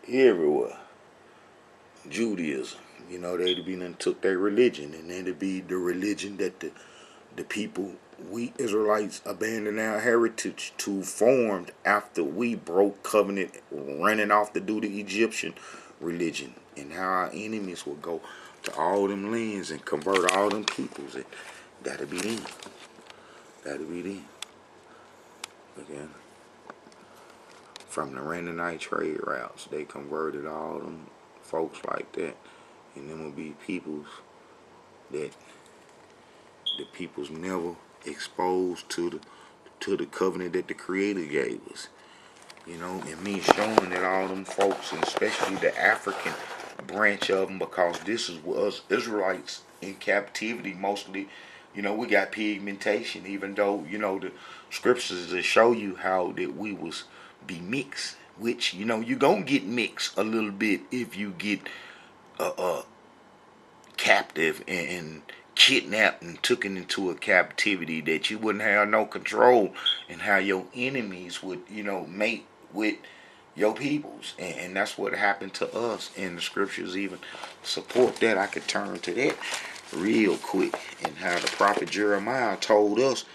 everywhere. Judaism, they'd be done took their religion, and then it'd be the religion that the people, we Israelites, abandoned our heritage to formed after we broke covenant, running off to do the Egyptian religion, and how our enemies would go to all them lands and convert all them peoples. That'll be them. Again, from the Randonite trade routes, they converted all them folks like that, and them would be peoples that the peoples never exposed to the covenant that the Creator gave us. And me showing that all them folks, and especially the African branch of them, because this is us Israelites in captivity mostly. We got pigmentation, even though the scriptures that show you how that we was be mixed, which you gonna get mixed a little bit if you get captive and kidnapped and taken into a captivity that you wouldn't have no control, and how your enemies would mate with your peoples, and that's what happened to us. And the scriptures even support that. I could turn to that real quick, and how the prophet Jeremiah told us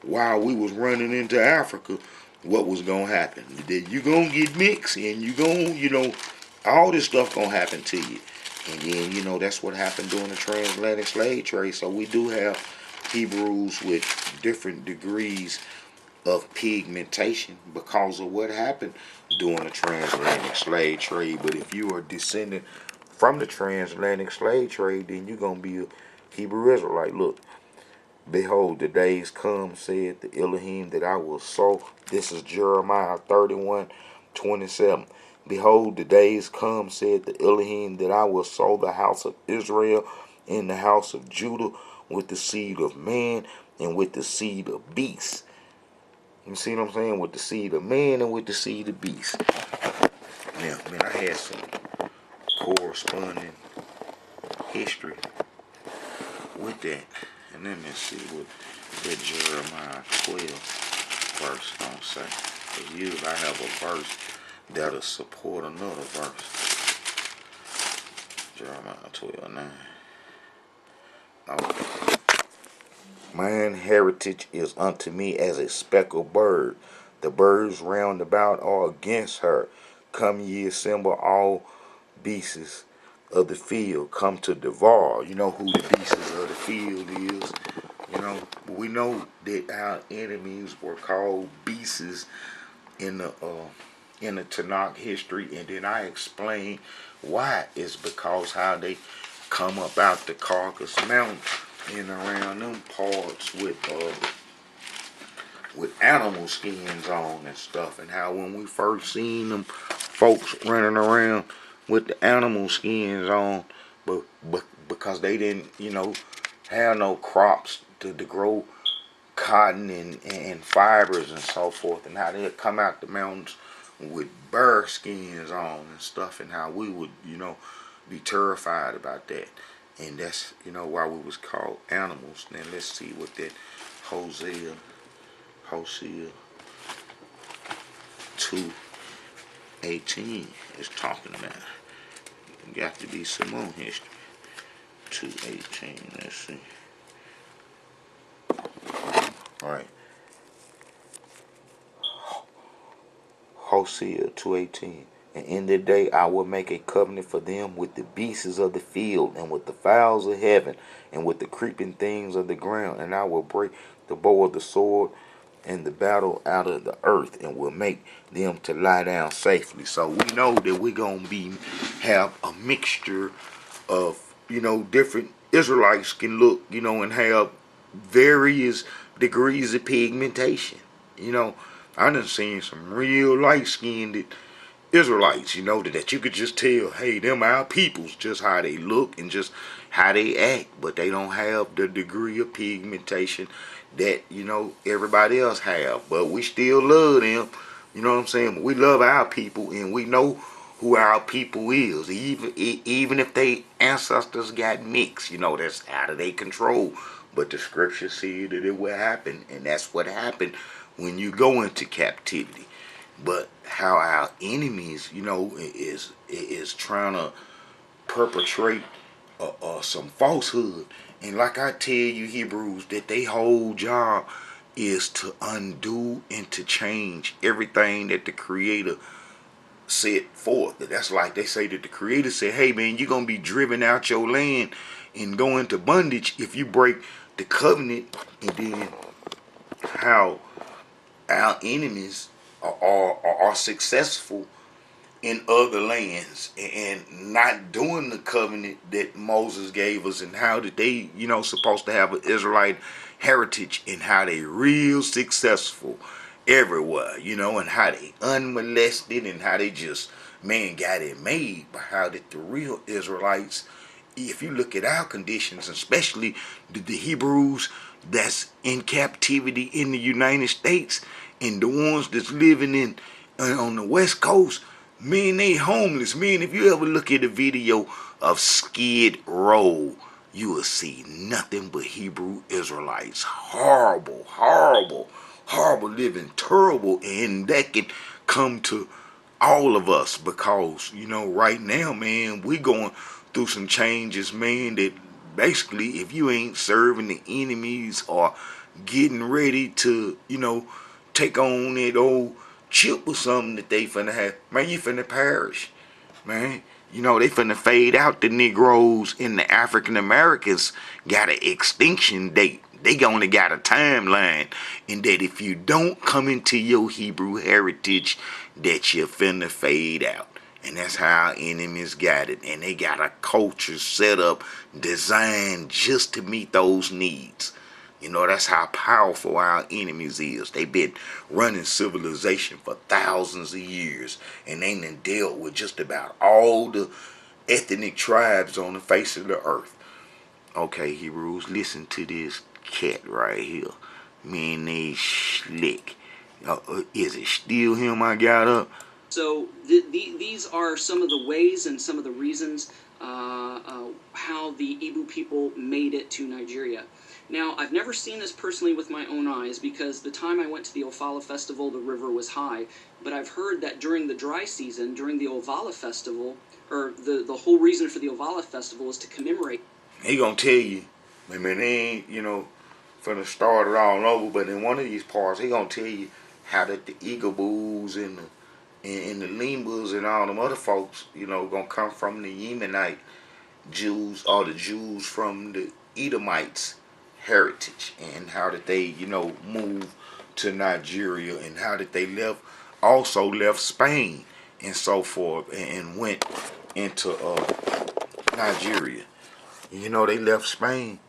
while we was running into Africa what was gonna happen. That you gonna get mixed, and you gonna all this stuff gonna happen to you. And then that's what happened during the transatlantic slave trade. So we do have Hebrews with different degrees of pigmentation because of what happened during the transatlantic slave trade. But if you are descendant from the transatlantic slave trade, then you're going to be a Hebrew Israelite. Look, behold, the days come, said the Elohim, that I will sow. This is Jeremiah 31:27. Behold, the days come, said the Elohim, that I will sow the house of Israel and the house of Judah with the seed of man and with the seed of beast. You see what I'm saying? With the seed of man and with the seed of beast. Now, man, I had some corresponding history with that. And let me see what that Jeremiah 12 verse don't say. Because usually I have a verse that'll support another verse. Jeremiah 12:9. Okay. Mine heritage is unto me as a speckled bird. The birds round about are against her. Come ye assemble all beasts of the field, come to devour. You know who the beasts of the field is. We know that our enemies were called beasts in the in the Tanakh history, and then I explain why. It's because how they come up out the Caucasus Mountain and around them parts with animal skins on and stuff, and how when we first seen them folks running around with the animal skins on, but because they didn't, have no crops to grow cotton and fibers and so forth, and how they'd come out the mountains with bear skins on and stuff, and how we would, be terrified about that. And that's, why we was called animals. Now let's see what that Hosea 2:18 is talking about. Got to be some more history. 2:18, let's see. Alright. Hosea 2:18. And in the day I will make a covenant for them with the beasts of the field, and with the fowls of heaven, and with the creeping things of the ground, and I will break the bow of the sword and the battle out of the earth, and will make them to lie down safely. So we know that we're gonna have a mixture of, different Israelites can look, and have various degrees of pigmentation. I done seen some real light skinned Israelites, that you could just tell, hey, them our peoples, just how they look and just how they act, but they don't have the degree of pigmentation that, everybody else have. But we still love them, you know what I'm saying? We love our people, and we know who our people is, even if they ancestors got mixed, that's out of their control. But the scripture said that it will happen, and that's what happened when you go into captivity. But how our enemies, is trying to perpetrate some falsehood. And like I tell you, Hebrews, that they whole job is to undo and to change everything that the Creator set forth. That's like they say that the Creator said, hey man, you're going to be driven out your land and go into bondage if you break the covenant. And then how our enemies are successful in other lands and not doing the covenant that Moses gave us, and how that they, supposed to have an Israelite heritage, and how they real successful everywhere, and how they unmolested, and how they just, man, got it made. But how that the real Israelites, if you look at our conditions, especially the Hebrews that's in captivity in the United States, and the ones that's living in on the West Coast, man, they homeless. Man, if you ever look at a video of Skid Row, you will see nothing but Hebrew Israelites. Horrible, horrible, horrible living, terrible, and that can come to all of us because, right now, man, we going through some changes, man, that basically if you ain't serving the enemies or getting ready to, take on that old chip or something that they finna have, man, you finna perish, man. They finna fade out. The Negroes and the African Americans got an extinction date. They only got a timeline, and that if you don't come into your Hebrew heritage, that you're finna fade out. And that's how our enemies got it. And they got a culture set up, designed just to meet those needs. That's how powerful our enemies is. They've been running civilization for thousands of years, and they done dealt with just about all the ethnic tribes on the face of the earth. Okay, Hebrews, listen to this cat right here. Man, they slick. Is it still him I got up? So these are some of the ways and some of the reasons how the Igbo people made it to Nigeria. Now, I've never seen this personally with my own eyes because the time I went to the Ofala festival, the river was high. But I've heard that during the dry season, during the Ovala festival, or the whole reason for the Ovala festival is to commemorate. He gonna tell you, I mean, they ain't, finna start it all over, but in one of these parts, he gonna tell you how that the Igaboos and the Limbas and all them other folks, gonna come from the Yemenite Jews, or the Jews from the Edomites heritage, and how that they, moved to Nigeria, and how that they left also left Spain and so forth and went into Nigeria. You know, they left Spain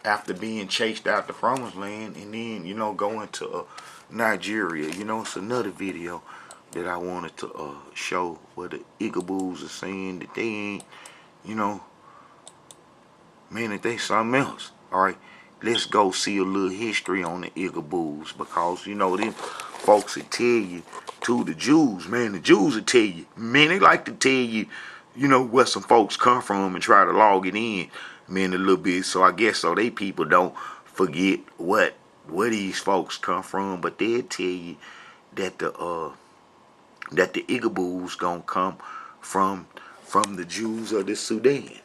after being chased out the promised land, and then, you know, going to Nigeria. You know, it's another video that I wanted to show where the Igaboos are saying that they ain't, you know, man, that they something else. Alright, let's go see a little history on the Igaboos, because, you know, them folks will tell you, to the Jews, man, the Jews will tell you, man, they like to tell you, you know, where some folks come from and try to log it in, man, a little bit. So I guess so they people don't forget where these folks come from, but they'll tell you that the Igaboos gonna come from the Jews of the Sudan,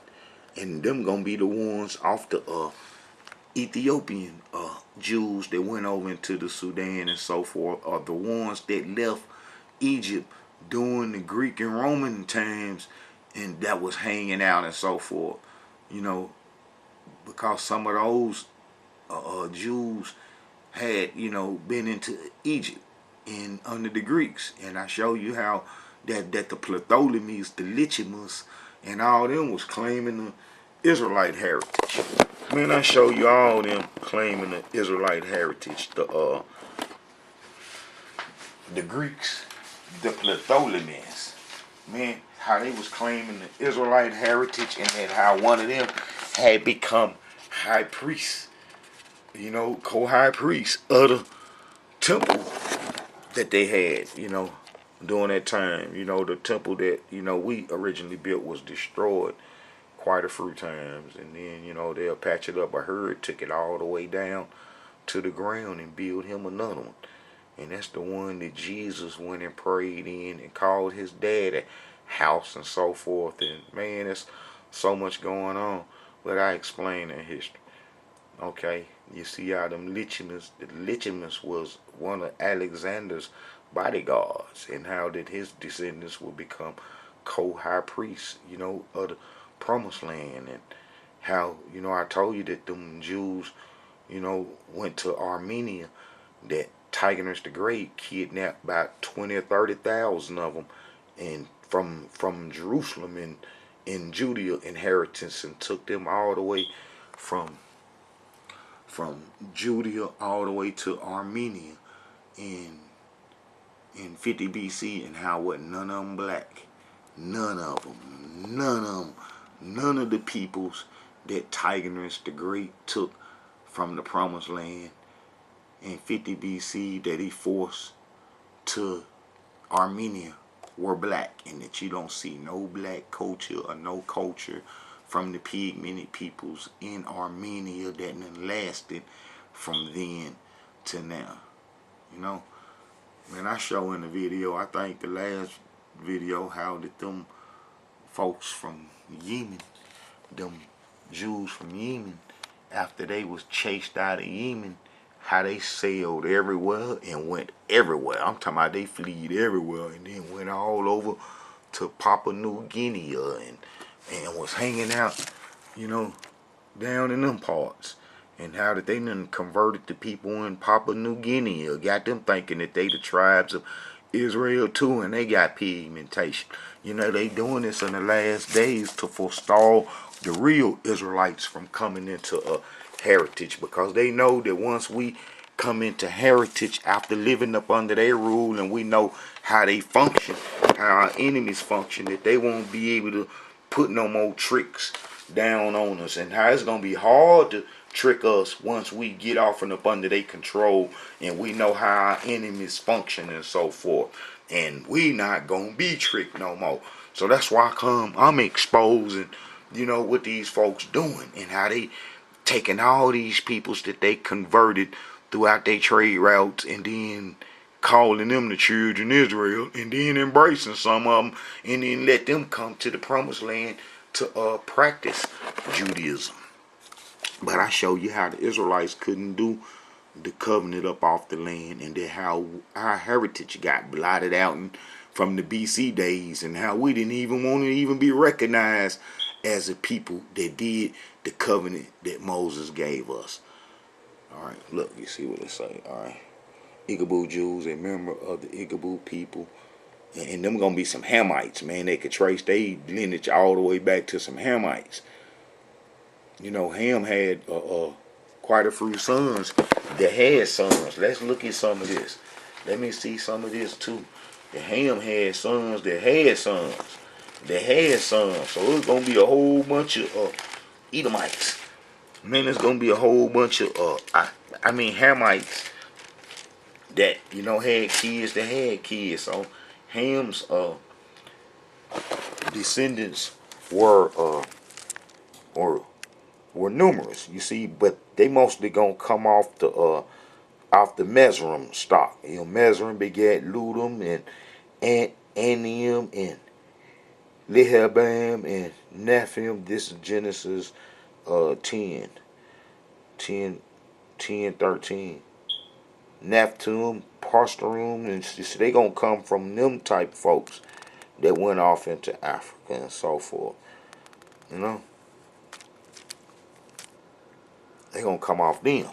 and them gonna be the ones off the Ethiopian Jews that went over into the Sudan and so forth, are the ones that left Egypt during the Greek and Roman times, and that was hanging out and so forth. You know, because some of those Jews had, you know, been into Egypt and under the Greeks, and I show you how that the Ptolemy, the Lycimus, and all them was claiming the Israelite heritage. Man, I show you all them claiming the Israelite heritage. The Greeks, the Ptolemies, man, how they was claiming the Israelite heritage, and then how one of them had become high priest, you know, co-high priest of the temple that they had, you know, during that time. You know, the temple that, you know, we originally built was destroyed quite a few times, and then, you know, they'll patch it up. I heard took it all the way down to the ground and build him another one. And that's the one that Jesus went and prayed in and called his daddy house and so forth. And man, there's so much going on. But I explain that history. Okay, you see how them the Lycimus was one of Alexander's bodyguards, and how that his descendants will become co-high priests, you know, of the promised land. And how, you know, I told you that them Jews, you know, went to Armenia, that Tigranes the Great kidnapped about 20 or 30,000 of them, and from Jerusalem and in Judea inheritance, and took them all the way from Judea all the way to Armenia in 50 BC, and how what none of them black, none of them, none of the peoples that Tigranes the Great took from the promised land in 50 BC that he forced to Armenia were black, and that you don't see no black culture or no culture from the pigmented peoples in Armenia that lasted from then to now. You know, when I show in the video, I think the last video, how that them folks from Yemen, them Jews from Yemen, after they was chased out of Yemen, how they sailed everywhere and went everywhere. I'm talking about they fled everywhere, and then went all over to Papua New Guinea and was hanging out, you know, down in them parts. And how that they done converted the people in Papua New Guinea, or got them thinking that they the tribes of Israel too, and they got pigmentation. You know, they doing this in the last days to forestall the real Israelites from coming into a heritage, because they know that once we come into heritage after living up under their rule, and we know how they function, how our enemies function, that they won't be able to put no more tricks down on us, and how it's gonna be hard to trick us once we get off and up under their control, and we know how our enemies function and so forth, and we not gonna be tricked no more. So that's why I'm exposing, you know, what these folks doing, and how they taking all these peoples that they converted throughout their trade routes, and then calling them the children of Israel, and then embracing some of them, and then let them come to the promised land to practice Judaism. But I show you how the Israelites couldn't do the covenant up off the land, and that how our heritage got blotted out from the BC days, and how we didn't even want to even be recognized as a people that did the covenant that Moses gave us. All right, look, you see what it say. All right, Igbo Jews, a member of the Igbo people. And them gonna be some Hamites, man. They could trace their lineage all the way back to some Hamites. You know, Ham had quite a few sons that had sons. Let's look at some of this. Let me see some of this too. The Ham had sons that had sons that had sons. So it's gonna be a whole bunch of Edomites. Man, it's gonna be a whole bunch of I mean Hamites that had kids that had kids. So Ham's descendants or were numerous, you see, but they mostly gonna come off the Mesrim stock. Mesrim begat Ludum and Anium and Lehabam and Nephim. This is Genesis 10, 13. Nephtum, Pastorum, and so they gonna come from them type folks that went off into Africa and so forth. You know, they gonna come off them.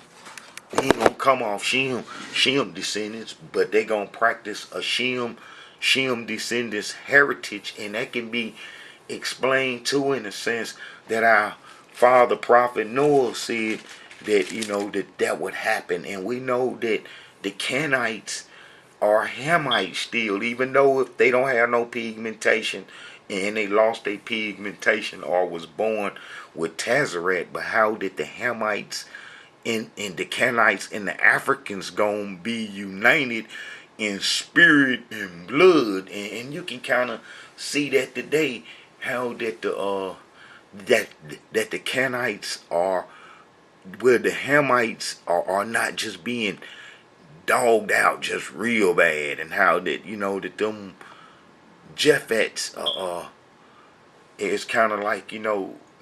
They ain't gonna come off Shem descendants, but they gonna practice a Shem descendants heritage, and that can be explained too in the sense that our father prophet Noah said that that would happen, and we know that the Canaanites are Hamites still, even though if they don't have no pigmentation and they lost their pigmentation or was born with Tazarete. But how did the Hamites and the Canaanites and the Africans gonna be united in spirit and blood? And you can kind of see that today, how that the Canaanites are, where the Hamites are not just being dogged out just real bad, and how that that them Jephthahs is kind of like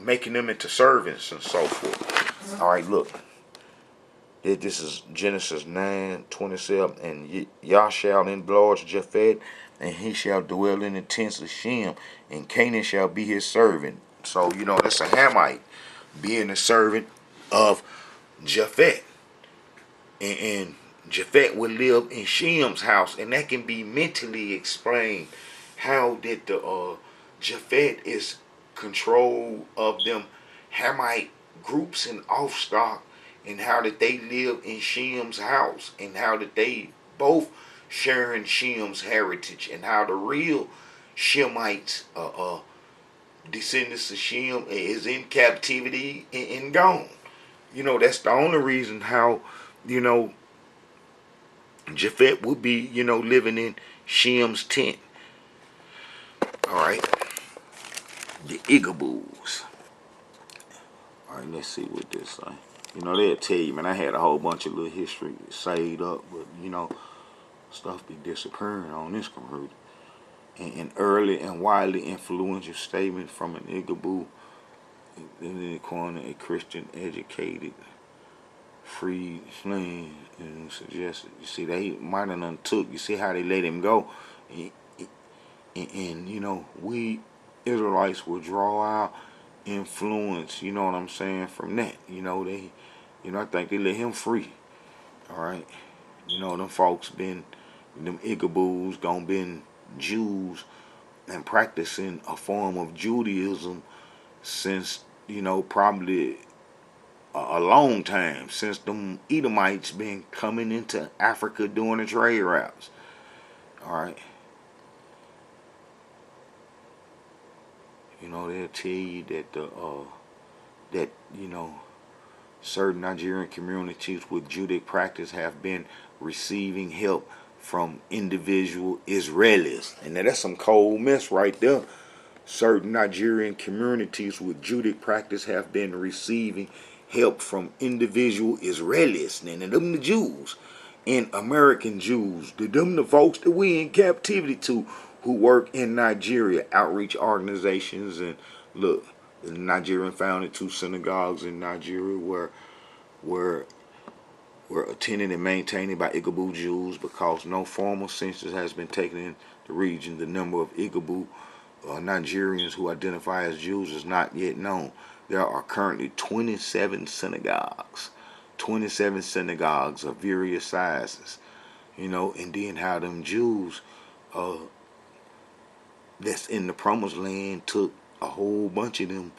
making them into servants and so forth. All right, look. This is Genesis 9:27, and Yah shall enlarge Japheth, and he shall dwell in the tents of Shem, and Canaan shall be his servant. So that's a Hamite being a servant of Japheth, and Japheth would live in Shem's house, and that can be mentally explained. How did the Japheth is control of them Hamite groups and offstock, and how did they live in Shem's house, and how did they both sharing Shem's heritage, and how the real Shemites, descendants of Shem, is in captivity and gone. That's the only reason how Japheth would be living in Shem's tent. All right, the Igabus. All right, let's see what this say. They'll tell you, man, I had a whole bunch of little history saved up, but stuff be disappearing on this computer. An early and widely influential statement from an Igabu in the corner, a Christian educated free slave, and suggested. You see, they might have done took. You see how they let him go, and we Israelites will draw our influence. You know what I'm saying, from that. They, I think they let him free. All right, them folks them Igabus gonna been Jews and practicing a form of Judaism since probably a long time, since them Edomites been coming into Africa doing the trade routes. All right, they'll tell you that that certain Nigerian communities with Judic practice have been receiving help from individual Israelis, and that's some cold mess right there. Certain Nigerian communities with Judic practice have been receiving help from individual Israelis, and them the Jews and American Jews. Them the folks that we in captivity to, who work in Nigeria, outreach organizations. And look, the Nigerian founded 2 synagogues in Nigeria were attended and maintained by Igbo Jews. Because no formal census has been taken in the region, the number of Igbo Nigerians who identify as Jews is not yet known. There are currently 27 synagogues of various sizes. and then how them Jews uh, that's in the promised land took a whole bunch of them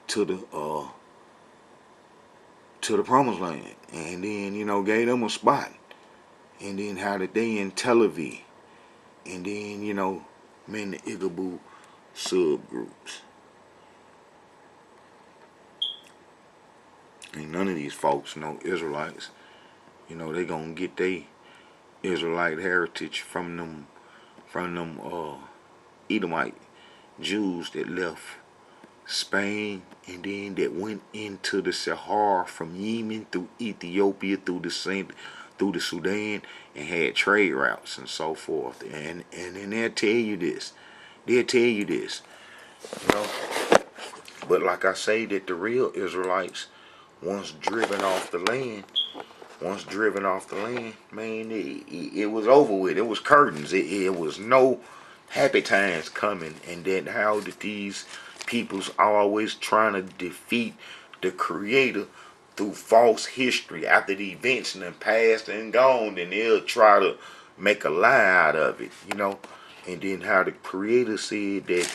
to the promised land, and then gave them a spot, and then how did they in Tel Aviv, and then man, the Igaboo subgroups. Ain't none of these folks no Israelites. They gonna get their Israelite heritage from them Edomite Jews that left Spain, and then that went into the Sahara from Yemen through Ethiopia through the Sudan, and had trade routes and so forth. And then they'll tell you this. You know. But like I say, that the real Israelites, once driven off the land, man, it was over with. It was curtains. It was no happy times coming. And then how did these peoples always trying to defeat the Creator through false history after the events and then passed and gone, and they'll try to make a lie out of it, And then how the Creator said that,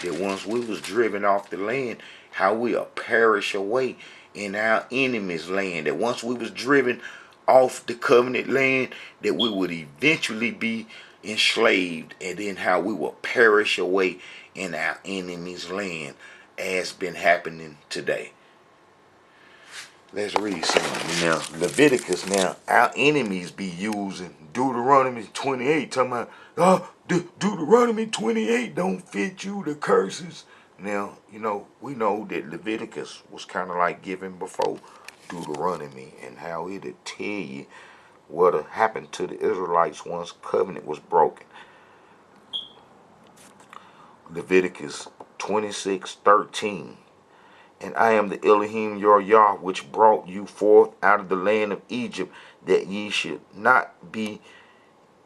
that once we was driven off the land, how we'll perish away in our enemy's land. That once we was driven off the covenant land, that we would eventually be enslaved, and then how we will perish away in our enemy's land, as been happening today. Let's read something now. Leviticus now. Our enemies be using Deuteronomy 28, talking about, Deuteronomy 28 don't fit you, the curses. Now, we know that Leviticus was kind of like given before Deuteronomy, and how it'll tell you what happened to the Israelites once covenant was broken. Leviticus 26:13. And I am the Elohim your Yah, which brought you forth out of the land of Egypt, that ye should not be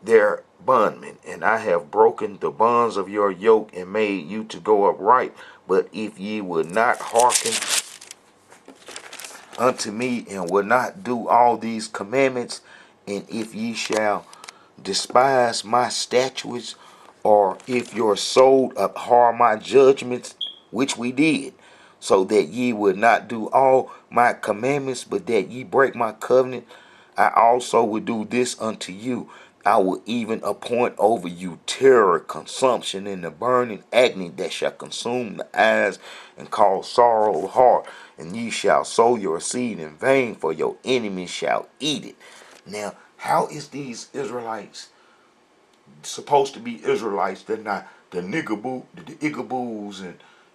their bondmen. And I have broken the bonds of your yoke, and made you to go upright. But if ye would not hearken unto me, and will not do all these commandments, and if ye shall despise my statutes, or if your soul abhor my judgments, which we did, so that ye would not do all my commandments, but that ye break my covenant, I also will do this unto you. I will even appoint over you terror, consumption, and the burning agony that shall consume the eyes and cause sorrow of heart. And ye shall sow your seed in vain, for your enemies shall eat it. Now, how is these Israelites supposed to be Israelites? They're not the Igaboos,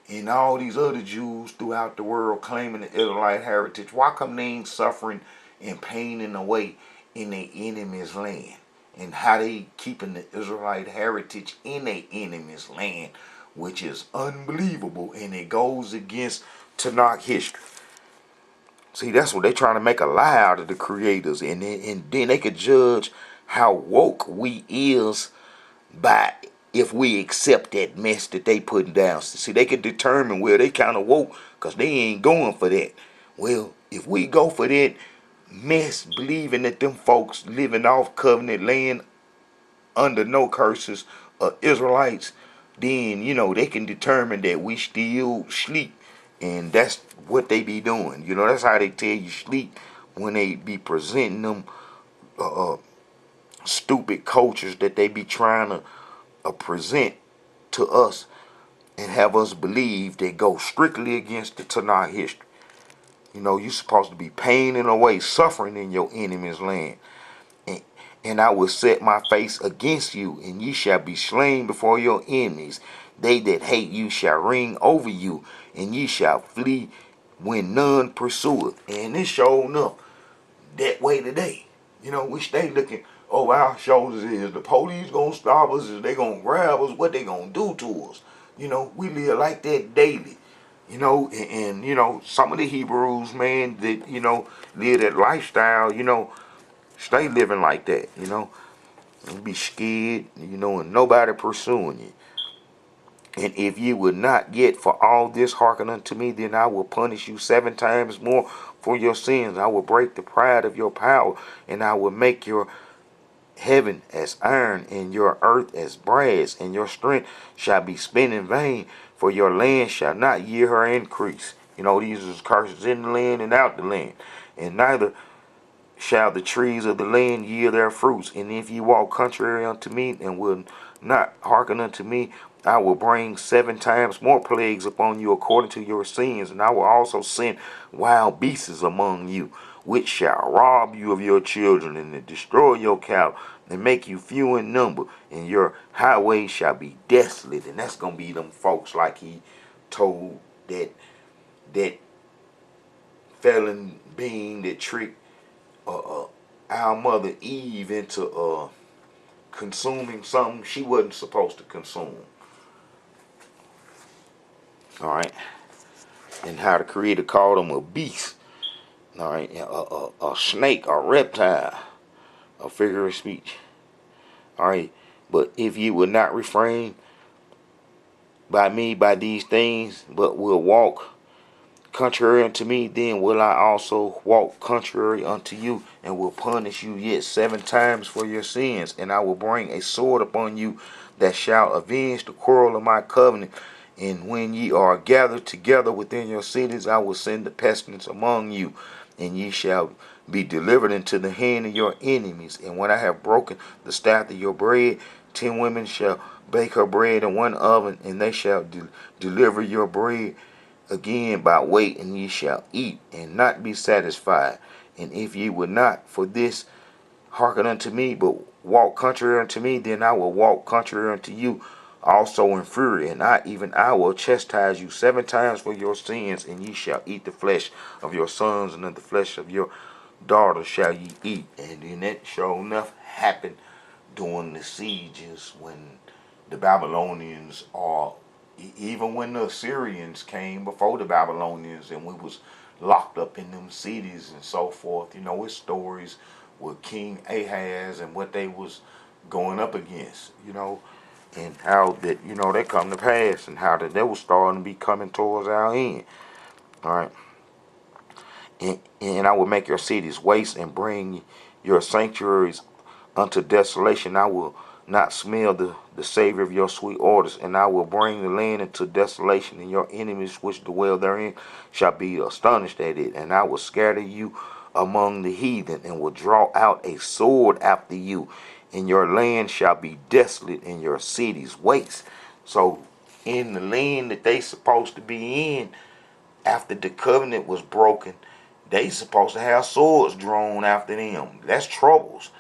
and all these other Jews throughout the world claiming the Israelite heritage. Why come they ain't suffering and paining away in their enemy's land? And how they keeping the Israelite heritage in their enemy's land, which is unbelievable, and it goes against Tanakh history. See, that's what they're trying to make a lie out of the creators, and then they could judge how woke we is by if we accept that mess that they putting down. See, they could determine where they kind of woke, because they ain't going for that. Well, if we go for that mess, believing that them folks living off covenant land under no curses of Israelites, then they can determine that we still sleep, and that's what they be doing. That's how they tell you sleep, when they be presenting them stupid cultures that they be trying to present to us, and have us believe they go strictly against the Tanakh history. You're supposed to be paining away, suffering in your enemy's land. And I will set my face against you, and ye shall be slain before your enemies. They that hate you shall reign over you, and ye shall flee when none pursueth. And it's showing up that way today. We stay looking over our shoulders. Is the police gonna stop us? Is they gonna grab us? What they gonna do to us? We live like that daily. And some of the Hebrews, man, that live that lifestyle, stay living like that, and be scared, and nobody pursuing you. And if you will not yet for all this hearken unto me, then I will punish you 7 times more for your sins. I will break the pride of your power, and I will make your heaven as iron, and your earth as brass, and your strength shall be spent in vain, for your land shall not yield her increase. These is curses in the land and out the land. And neither shall the trees of the land yield their fruits. And if ye walk contrary unto me, and will not hearken unto me, I will bring 7 times more plagues upon you according to your sins, and I will also send wild beasts among you, which shall rob you of your children, and destroy your cattle, and make you few in number, and your highways shall be desolate. And that's gonna be them folks like he told that felon being that tricked our mother Eve into consuming something she wasn't supposed to consume. All right, and how the Creator called them a beast. All right, a snake, a reptile, a figure of speech. All right, but if you will not refrain by these things, but will walk contrary unto me, then will I also walk contrary unto you, and will punish you yet 7 times for your sins. And I will bring a sword upon you that shall avenge the quarrel of my covenant. And when ye are gathered together within your cities, I will send the pestilence among you, and ye shall be delivered into the hand of your enemies. And when I have broken the staff of your bread, 10 women shall bake her bread in one oven, and they shall deliver your bread again by weight, and ye shall eat and not be satisfied. And if ye would not for this hearken unto me, but walk contrary unto me, then I will walk contrary unto you also in fury, and I will chastise you 7 times for your sins, and ye shall eat the flesh of your sons, and of the flesh of your daughters shall ye eat. And then that sure enough happened during the sieges when the Babylonians are even when the Assyrians came before the Babylonians, and we was locked up in them cities and so forth. It's stories with King Ahaz and what they was going up against, and how that come to pass, and how that they was starting to be coming towards our end. All right. And I will make your cities waste, and bring your sanctuaries unto desolation. I will not smell the savor of your sweet orders, and I will bring the land into desolation, and your enemies which dwell therein shall be astonished at it. And I will scatter you among the heathen, and will draw out a sword after you, and your land shall be desolate, and your cities waste. So in the land that they supposed to be in, after the covenant was broken, they supposed to have swords drawn after them. That's troubles.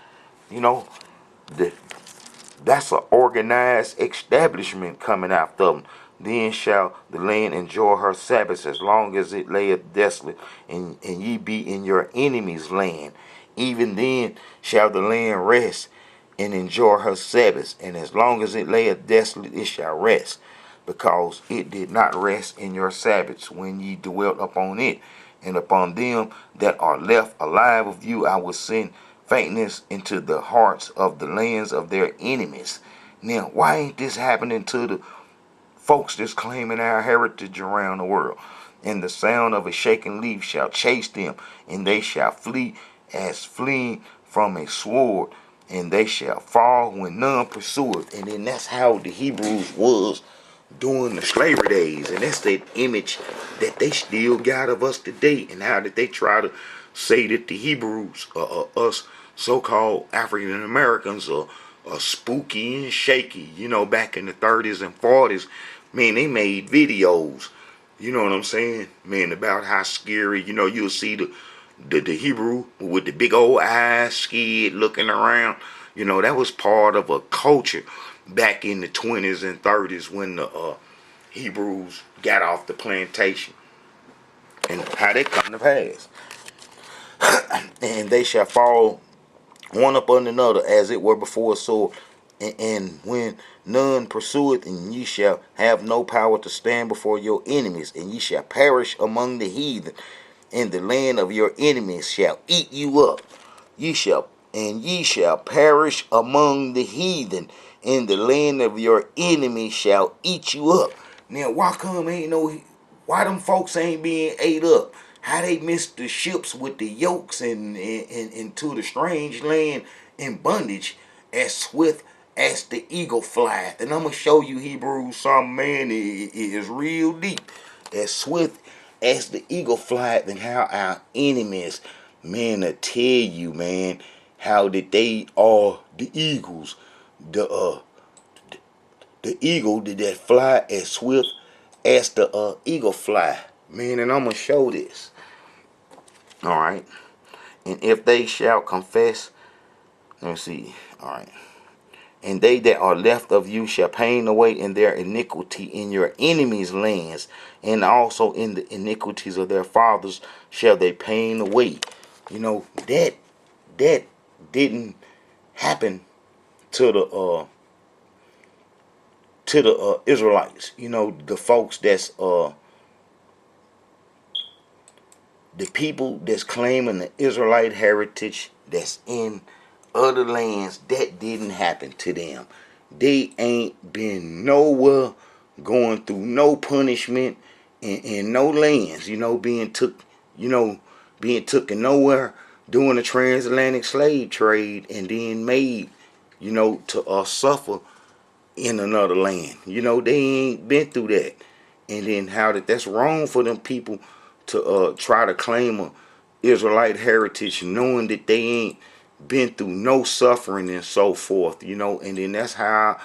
You know, the, that's an organized establishment coming after them. Then shall the land enjoy her Sabbaths as long as it layeth desolate, and ye be in your enemy's land. Even then shall the land rest and enjoy her Sabbaths, and as long as it layeth desolate, it shall rest, because it did not rest in your Sabbaths when ye dwelt upon it. And upon them that are left alive of you I will send faintness into the hearts of the lands of their enemies. Now, why ain't this happening to the folks that's claiming our heritage around the world? And the sound of a shaking leaf shall chase them, and they shall flee as fleeing from a sword, and they shall fall when none pursueth. And then that's how the Hebrews was during the slavery days, and that's that image that they still got of us today. And how did they try to say that the Hebrews, us so-called African Americans, are spooky and shaky? Back in the 30s and 40s, man, they made videos. You know what I'm saying, man, about how scary. You'll see the Hebrew with the big old eyes, scared, looking around. That was part of a culture back in the 20s and 30s when the Hebrews got off the plantation, and how they come to pass. And they shall fall one upon another as it were before a sword, and when none pursueth, and ye shall have no power to stand before your enemies, and ye shall perish among the heathen, and the land of your enemies shall eat you up. Ye shall perish among the heathen, and the land of your enemies shall eat you up. Now, why them folks ain't being ate up? How they missed the ships with the yokes and into the strange land in bondage? as swift as the eagle flieth. And I'm going to show you Hebrews something, man, it is real deep. As swift as the eagle flieth, and how our enemies, man, I tell you, man, how that they are the eagles, the eagle that fly as swift as the eagle fly, man. And I'm gonna show this. All right. And if they shall confess, let me see. All right. And they that are left of you shall pain away in their iniquity in your enemies' lands, and also in the iniquities of their fathers shall they pain away. You know, that didn't happen to the Israelites. You know, the folks that's the people that's claiming the Israelite heritage that's in other lands. That didn't happen to them. They ain't been nowhere going through no punishment in no lands, being taken nowhere during the transatlantic slave trade and then made, to suffer in another land. They ain't been through that. And then how that's wrong for them people to try to claim a Israelite heritage knowing that they ain't been through no suffering and so forth, and then that's how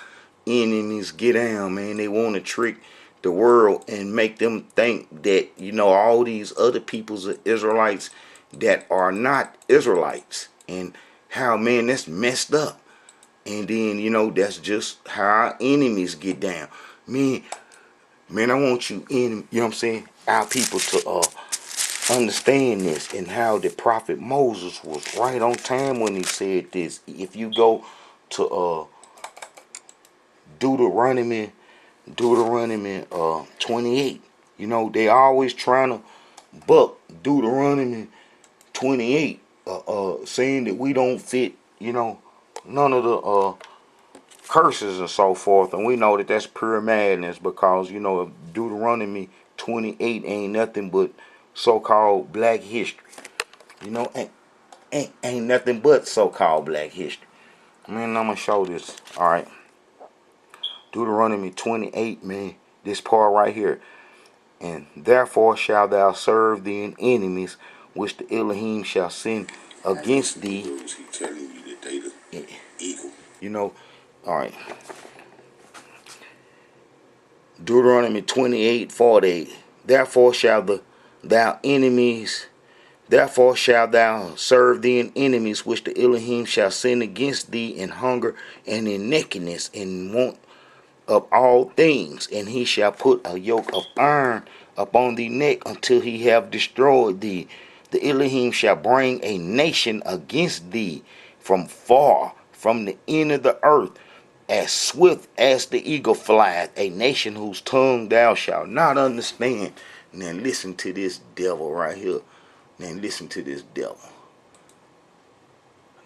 enemies get down, man. They want to trick the world and make them think that, all these other peoples are Israelites that are not Israelites, and how, man, that's messed up. And then, that's just how our enemies get down. Man, I want our people to understand this, and how the prophet Moses was right on time when he said this. If you go to Deuteronomy 28, they always trying to buck Deuteronomy 28, saying that we don't fit, none of the curses and so forth, and we know that that's pure madness, because Deuteronomy 28 ain't nothing but so-called black history. Ain't nothing but so-called black history. Man, I'm gonna show this. All right, Deuteronomy 28, man, this part right here. And therefore shalt thou serve thine enemies, which the Elohim shall send against thee. He telling you that they the eagle. All right. Deuteronomy 28:48. Therefore shalt thou serve thine enemies, which the Elohim shall send against thee, in hunger and in nakedness and want of all things. And he shall put a yoke of iron upon thy neck until he have destroyed thee. The Elohim shall bring a nation against thee from far, from the end of the earth, as swift as the eagle flieth, a nation whose tongue thou shalt not understand. Now listen to this devil right here. Now listen to this devil.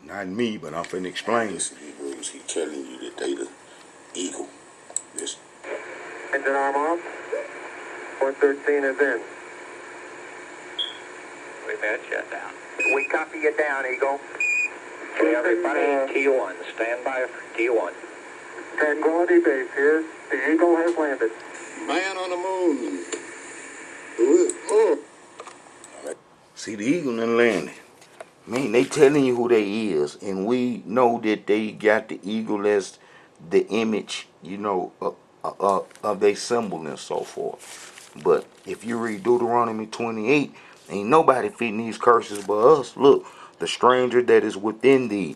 Not me, but I'm finna explain. Listen, Hebrews, he telling you that they the eagle. Listen. Engine arm off. 113 is in. We've had shutdown. We copy you down, Eagle. Okay, everybody, T1. Stand by for T1. Tranquility Base here. The Eagle has landed. Man on the moon. Oh. See, the eagle done landed. Man, they telling you who they is, and we know that they got the eagle as the image, of their symbol and so forth. But if you read Deuteronomy 28, ain't nobody fitting these curses but us. Look, the stranger that is within thee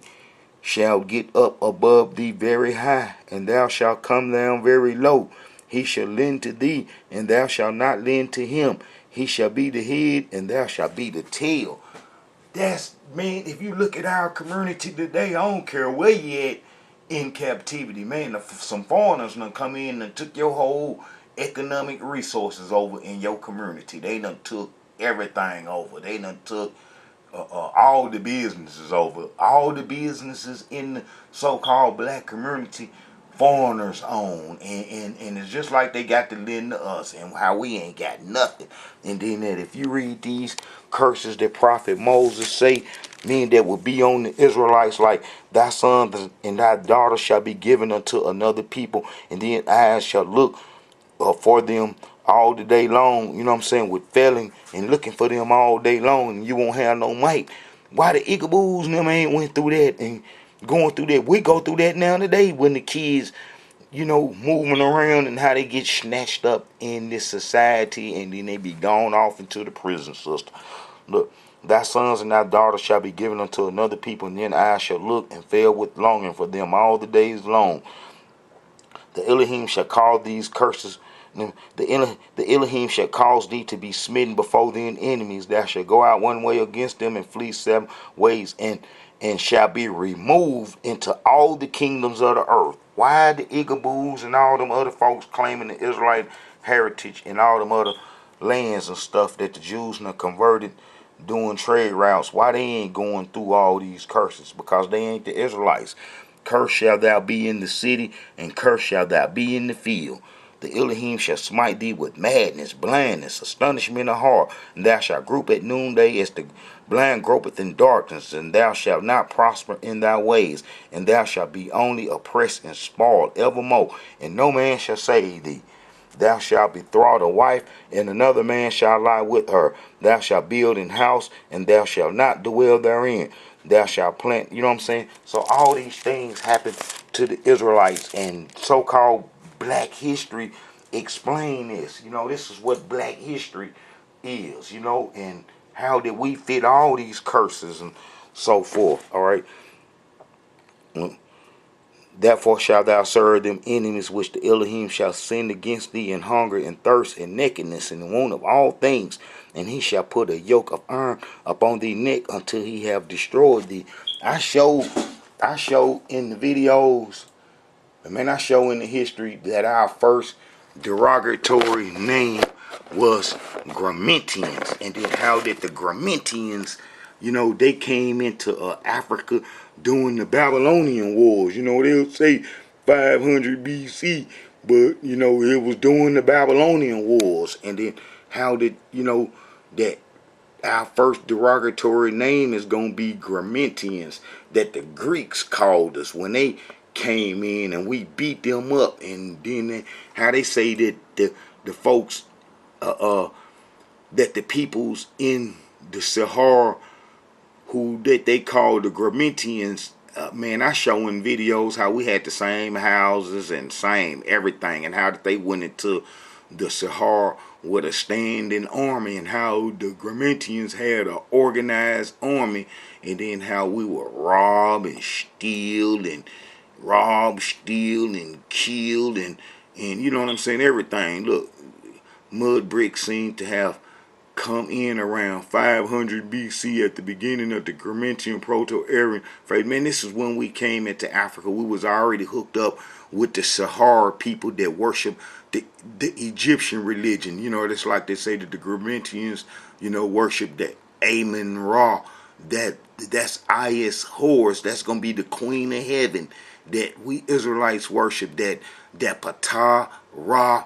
shall get up above thee very high, and thou shalt come down very low. He shall lend to thee, and thou shalt not lend to him. He shall be the head, and thou shalt be the tail. That's, man, if you look at our community today, I don't care where you at in captivity, man. Some foreigners done come in and took your whole economic resources over in your community. They done took everything over. They done took all the businesses over. All the businesses in the so-called black community, foreigners own, and it's just like they got to lend to us, and how we ain't got nothing. And then that if you read these curses that prophet Moses say, meaning that will be on the Israelites, like thy sons and thy daughters shall be given unto another people, and then eyes shall look for them all the day long, you know what I'm saying, with felling and looking for them all day long, and you won't have no might. Why the Ickaboos and them ain't went through that and going through that? We go through that now today when the kids, you know, moving around and how they get snatched up in this society and then they be gone off into the prison system. Look, thy sons and thy daughters shall be given unto another people, and then I shall look and fail with longing for them all the days long. The Elohim shall call these curses. The Elohim shall cause thee to be smitten before thine enemies. Thou shalt go out one way against them and flee 7 ways, and shall be removed into all the kingdoms of the earth. Why the Ickaboos and all them other folks claiming the Israelite heritage and all them other lands and stuff that the Jews now converted doing trade routes? Why they ain't going through all these curses? Because they ain't the Israelites. Cursed shall thou be in the city, and cursed shall thou be in the field. The Elohim shall smite thee with madness, blindness, astonishment of heart, and thou shalt grope at noonday as the blind gropeth in darkness, and thou shalt not prosper in thy ways, and thou shalt be only oppressed and spoiled evermore, and no man shall save thee. Thou shalt betroth a wife, and another man shall lie with her. Thou shalt build an house, and thou shalt not dwell therein. Thou shalt plant, you know what I'm saying? So all these things happen to the Israelites, and so-called black history explain this. You know, this is what black history is, you know, and how did we fit all these curses and so forth, all right? Therefore shalt thou serve them enemies which the Elohim shall send against thee in hunger and thirst and nakedness and want of all things. And he shall put a yoke of iron upon thee neck until he have destroyed thee. I show in the videos, I show in the history that our first derogatory name was Gramentians. And then how did the Gramentians, you know, they came into Africa during the Babylonian Wars. You know, they'll say 500 BC, but, you know, it was during the Babylonian Wars. And then how did, you know, that our first derogatory name is going to be Gramentians, that the Greeks called us when they came in and we beat them up. And then how they say that the folks, that the peoples in the Sahara who that they call the Gramentians, man, I show in videos how we had the same houses and same everything, and how that they went into the Sahara with a standing army, and how the Gramentians had an organized army, and then how we would rob, steal, and kill, and you know what I'm saying, everything. Look, mud bricks seem to have come in around 500 BC at the beginning of the Gramentian Proto-Aryan phase. Man, this is when we came into Africa. We was already hooked up with the Sahara people that worship the Egyptian religion. You know, it's like they say that the Gramentians, you know, worship the Amen Ra. That's Is Horus. That's gonna be the Queen of Heaven. That we Israelites worship. That Ptah Ra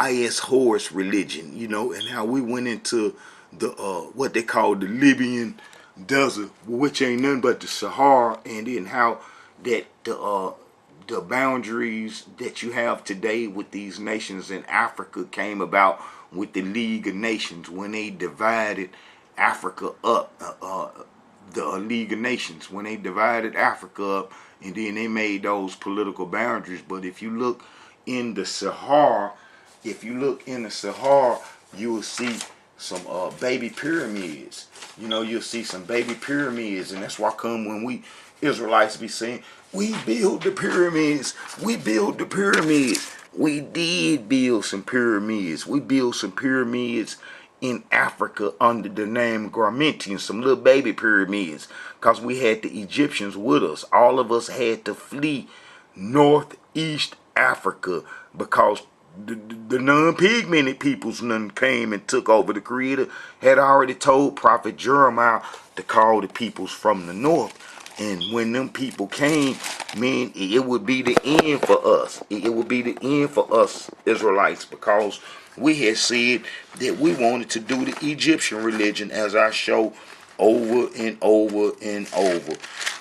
Is Horus religion, you know, and how we went into the what they call the Libyan desert, which ain't nothing but the Sahara, and then how that the boundaries that you have today with these nations in Africa came about with the League of Nations when they divided Africa up, the League of Nations, when they divided Africa up, and then they made those political boundaries. But if you look in the Sahara, you will see some baby pyramids. You know, you'll see some baby pyramids, and that's why come when we Israelites be saying, we build the pyramids, we build the pyramids. We did build some pyramids. We built some pyramids in Africa under the name Gramentians, some little baby pyramids, because we had the Egyptians with us. All of us had to flee northeast Africa because the non-pigmented peoples none came and took over. The Creator had already told Prophet Jeremiah to call the peoples from the north. And when them people came, man, it would be the end for us. It would be the end for us Israelites, because we had said that we wanted to do the Egyptian religion, as I show over and over and over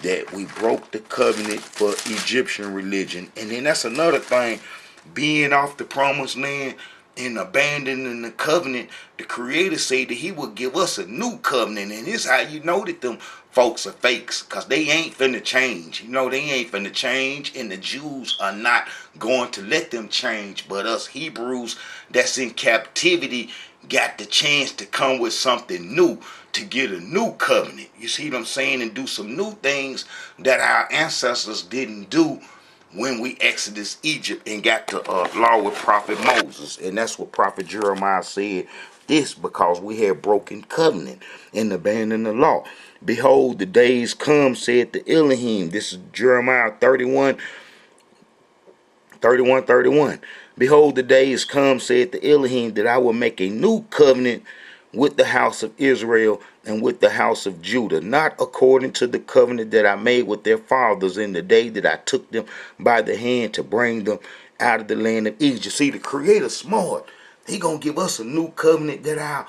that we broke the covenant for Egyptian religion. And then that's another thing, being off the promised land and abandoning the covenant. The Creator said that He would give us a new covenant, and this is how you know that them folks are fakes, because they ain't finna change. You know, they ain't finna change, and the Jews are not going to let them change. But us Hebrews that's in captivity got the chance to come with something new, to get a new covenant. You see what I'm saying? And do some new things that our ancestors didn't do when we exodus Egypt and got the law with prophet Moses. And that's what prophet Jeremiah said, this because we had broken covenant and abandoned the law. Behold, the days come, said the Elohim. This is Jeremiah 31. Behold, the days come, said the Elohim, that I will make a new covenant with the house of Israel and with the house of Judah, not according to the covenant that I made with their fathers in the day that I took them by the hand to bring them out of the land of Egypt. See, the Creator smart. He gonna give us a new covenant that our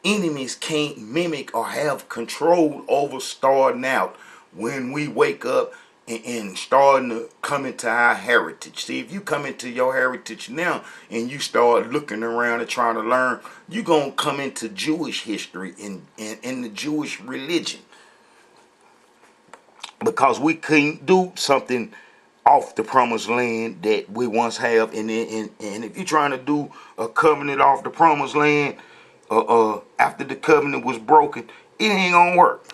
enemies can't mimic or have control over, starting out when we wake up and starting to come into our heritage. See, if you come into your heritage now and you start looking around and trying to learn, you're going to come into Jewish history and the Jewish religion, because we couldn't do something off the promised land that we once have. And if you're trying to do a covenant off the promised land, after the covenant was broken, it ain't gonna work,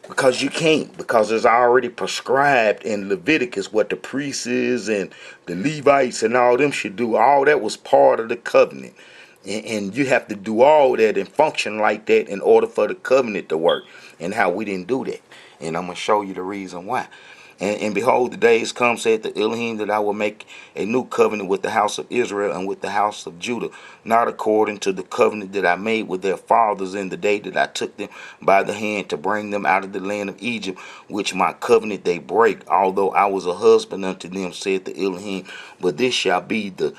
because you can't, because it's already prescribed in Leviticus what the priests and the Levites and all them should do. All that was part of the covenant, and you have to do all that and function like that in order for the covenant to work. And how we didn't do that, and I'm gonna show you the reason why. And behold, the days come, said the Elohim, that I will make a new covenant with the house of Israel and with the house of Judah, not according to the covenant that I made with their fathers in the day that I took them by the hand to bring them out of the land of Egypt, which my covenant they break, although I was a husband unto them, said the Elohim. But this shall be the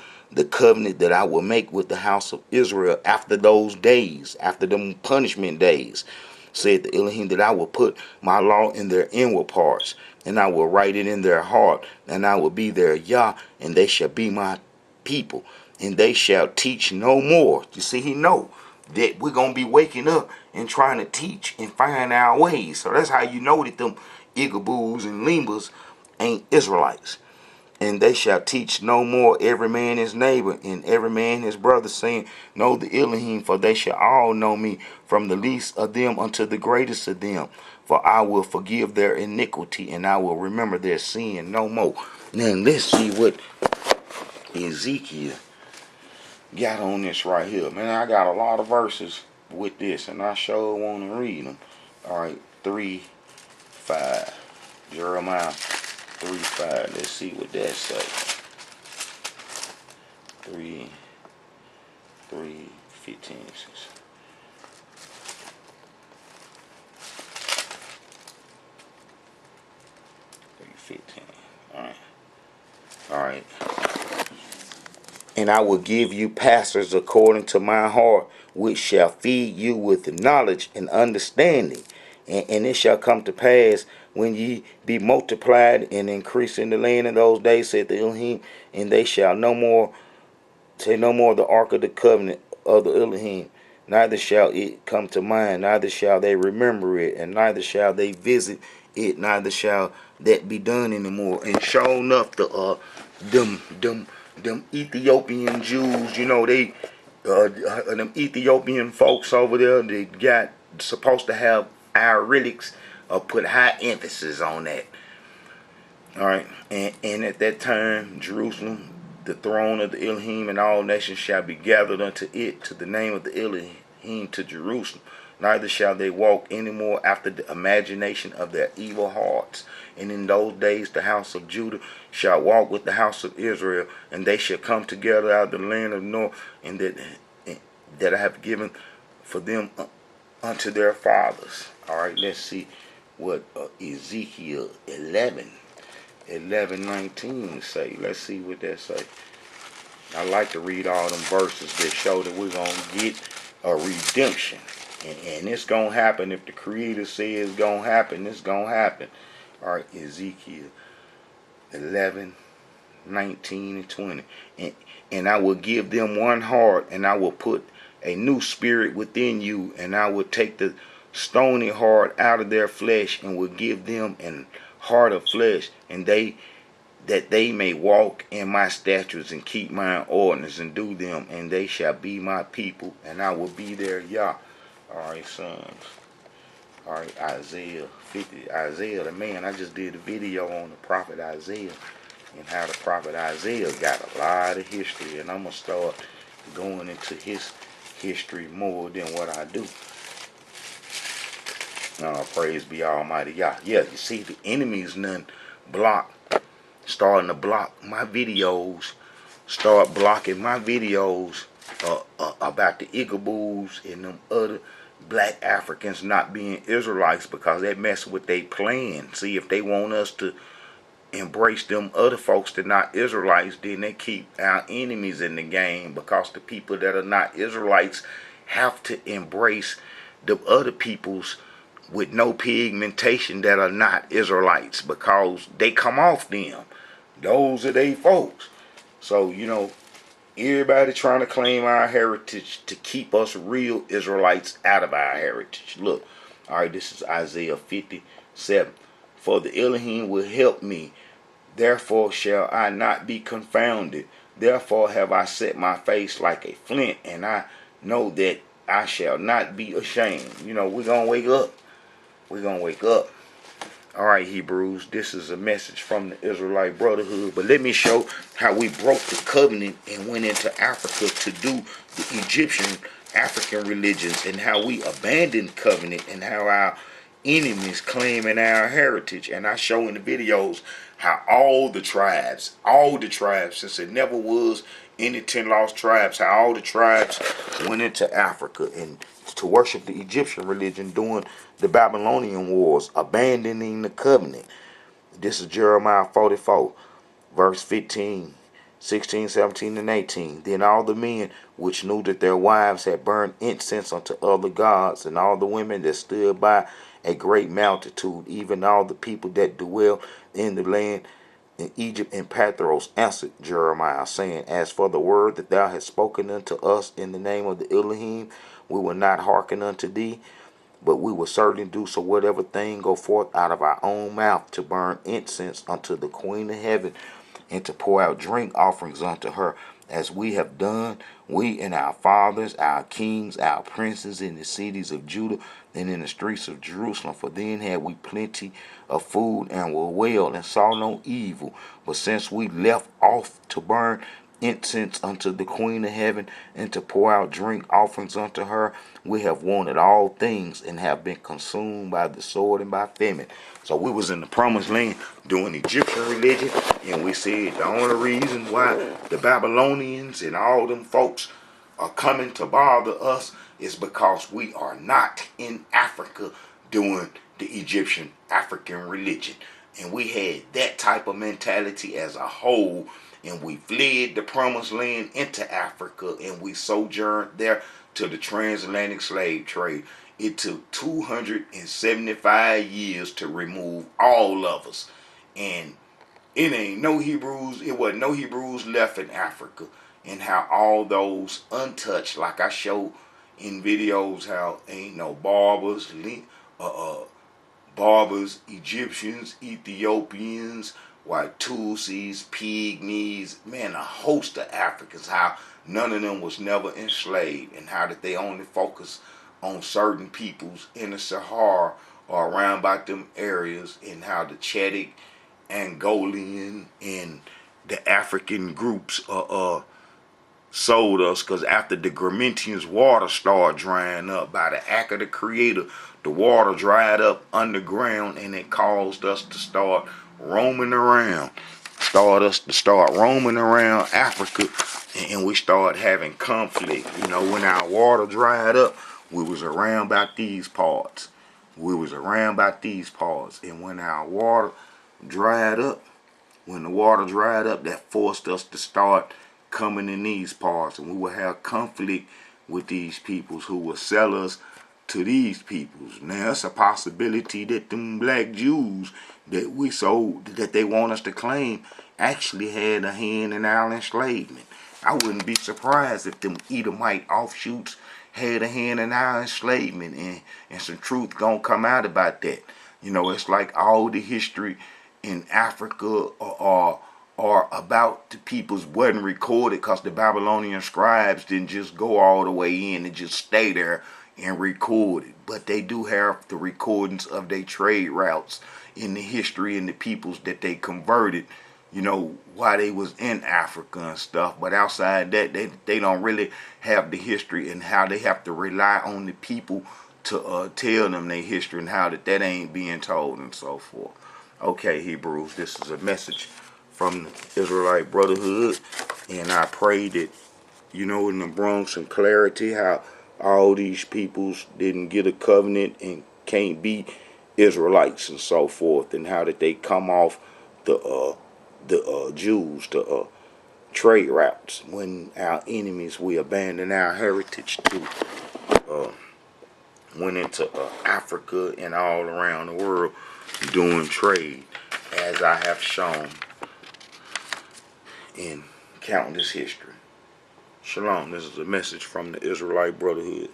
covenant that I will make with the house of Israel after those days, after them punishment days, said the Elohim, that I will put my law in their inward parts, and I will write it in their heart, and I will be their Yah, and they shall be my people, and they shall teach no more. You see, he know that we're going to be waking up and trying to teach and find our ways. So that's how you know that them Igaboos and Limbas ain't Israelites. And they shall teach no more every man his neighbor and every man his brother, saying, know the Elohim, for they shall all know me, from the least of them unto the greatest of them. For I will forgive their iniquity, and I will remember their sin no more. Now let's see what Ezekiel got on this right here. Man, I got a lot of verses with this, and I sure want to read them. All right, 3:5. Jeremiah 3:5. Let's see what that say. 3:15. 3:15. All right. And I will give you pastors according to my heart, which shall feed you with knowledge and understanding. And it shall come to pass, when ye be multiplied and increase in the land in those days, said the Elohim, and they shall no more say no more the ark of the covenant of the Elohim, neither shall it come to mind, neither shall they remember it, and neither shall they visit it, neither shall that be done anymore. And sure enough, them Ethiopian Jews, you know, they them Ethiopian folks over there, they got supposed to have our relics, put high emphasis on that. All right, and at that time, Jerusalem, the throne of the Elohim, and all nations shall be gathered unto it, to the name of the Elohim, to Jerusalem. Neither shall they walk any more after the imagination of their evil hearts. And in those days the house of Judah shall walk with the house of Israel, and they shall come together out of the land of the north, and that I have given for them unto their fathers. All right, let's see what Ezekiel 11:19 say. Let's see what that say. I like to read all them verses that show that we're going to get a redemption. And it's gonna happen. If the Creator says it's gonna happen, it's gonna happen. All right, Ezekiel 11, 19, and 20. And I will give them one heart, and I will put a new spirit within you, and I will take the stony heart out of their flesh, and will give them an heart of flesh, and that they may walk in my statutes and keep my ordinances and do them, and they shall be my people, and I will be their Yah. All right, sons. All right, Isaiah 50. Isaiah, the man, I just did a video on the prophet Isaiah and how the prophet Isaiah got a lot of history, and I'm going to start going into his history more than what I do. Praise be Almighty Yah. Yeah, you see, the enemy's starting to block my videos, start blocking my videos about the Igaboos and them other black Africans not being Israelites, because that mess with their plan. See, if they want us to embrace them other folks that not Israelites, then they keep our enemies in the game, because the people that are not Israelites have to embrace the other peoples with no pigmentation that are not Israelites, because they come off them. Those are they folks. So, everybody trying to claim our heritage to keep us real Israelites out of our heritage. Look, all right, this is Isaiah 57. For the Elohim will help me, therefore shall I not be confounded. Therefore have I set my face like a flint, and I know that I shall not be ashamed. We're going to wake up. We're going to wake up. All right, Hebrews, this is a message from the Israelite Brotherhood. But let me show how we broke the covenant and went into Africa to do the Egyptian African religions, and how we abandoned covenant, and how our enemies claiming our heritage. And I show in the videos how all the tribes, since it never was any 10 lost tribes, how all the tribes went into Africa and to worship the Egyptian religion during the Babylonian wars, abandoning the covenant. This is Jeremiah 44, verse 15, 16, 17, and 18. Then all the men which knew that their wives had burned incense unto other gods, and all the women that stood by, a great multitude, even all the people that dwell in the land in Egypt and Pathros, answered Jeremiah, saying, As for the word that thou hast spoken unto us in the name of the Elohim, we will not hearken unto thee, but we will certainly do so whatever thing go forth out of our own mouth, to burn incense unto the Queen of Heaven, and to pour out drink offerings unto her, as we have done, we and our fathers, our kings, our princes, in the cities of Judah and in the streets of Jerusalem. For then had we plenty of food, and were well, and saw no evil. But since we left off to burn incense unto the Queen of Heaven, and to pour out drink offerings unto her, we have wanted all things, and have been consumed by the sword and by famine. So we was in the promised land doing Egyptian religion, and we said the only reason why the Babylonians and all them folks are coming to bother us is because we are not in Africa doing the Egyptian African religion. And we had that type of mentality as a whole, and we fled the promised land into Africa, and we sojourned there to the transatlantic slave trade. It took 275 years to remove all of us. And it wasn't no Hebrews left in Africa. And how all those untouched, like I show in videos, how ain't no barbers, Egyptians, Ethiopians, white Tutsis, Pygmies, man, a host of Africans, how none of them was never enslaved, and how that they only focus on certain peoples in the Sahara or around about them areas, and how the Chadic, Angolian, and the African groups sold us, because after the Gramentians' water started drying up, by the act of the Creator, the water dried up underground, and it caused us to start roaming around. Start roaming around Africa, and we started having conflict. When our water dried up, we was around about these parts. And when our water dried up, that forced us to start coming in these parts, and we would have conflict with these peoples who would sell us to these peoples. Now it's a possibility that them black Jews that we sold, that they want us to claim, actually had a hand in our enslavement. I wouldn't be surprised if them Edomite offshoots had a hand in our enslavement, and some truth gonna come out about that. You know, it's like all the history in Africa or about the peoples wasn't recorded because the Babylonian scribes didn't just go all the way in and just stay there and record it. But they do have the recordings of their trade routes in the history and the peoples that they converted, you know, while they was in Africa and stuff. But outside that, they don't really have the history and how they have to rely on the people to tell them their history and how that ain't being told and so forth. Okay, Hebrews, this is a message from the Israelite Brotherhood, and I pray that, you know, in the Bronx some clarity how all these peoples didn't get a covenant and can't be Israelites and so forth, and how that they come off the Jews, the trade routes, when our enemies, we abandon our heritage to went into Africa and all around the world doing trade, as I have shown in countless history. Shalom. This is a message from the Israelite Brotherhood.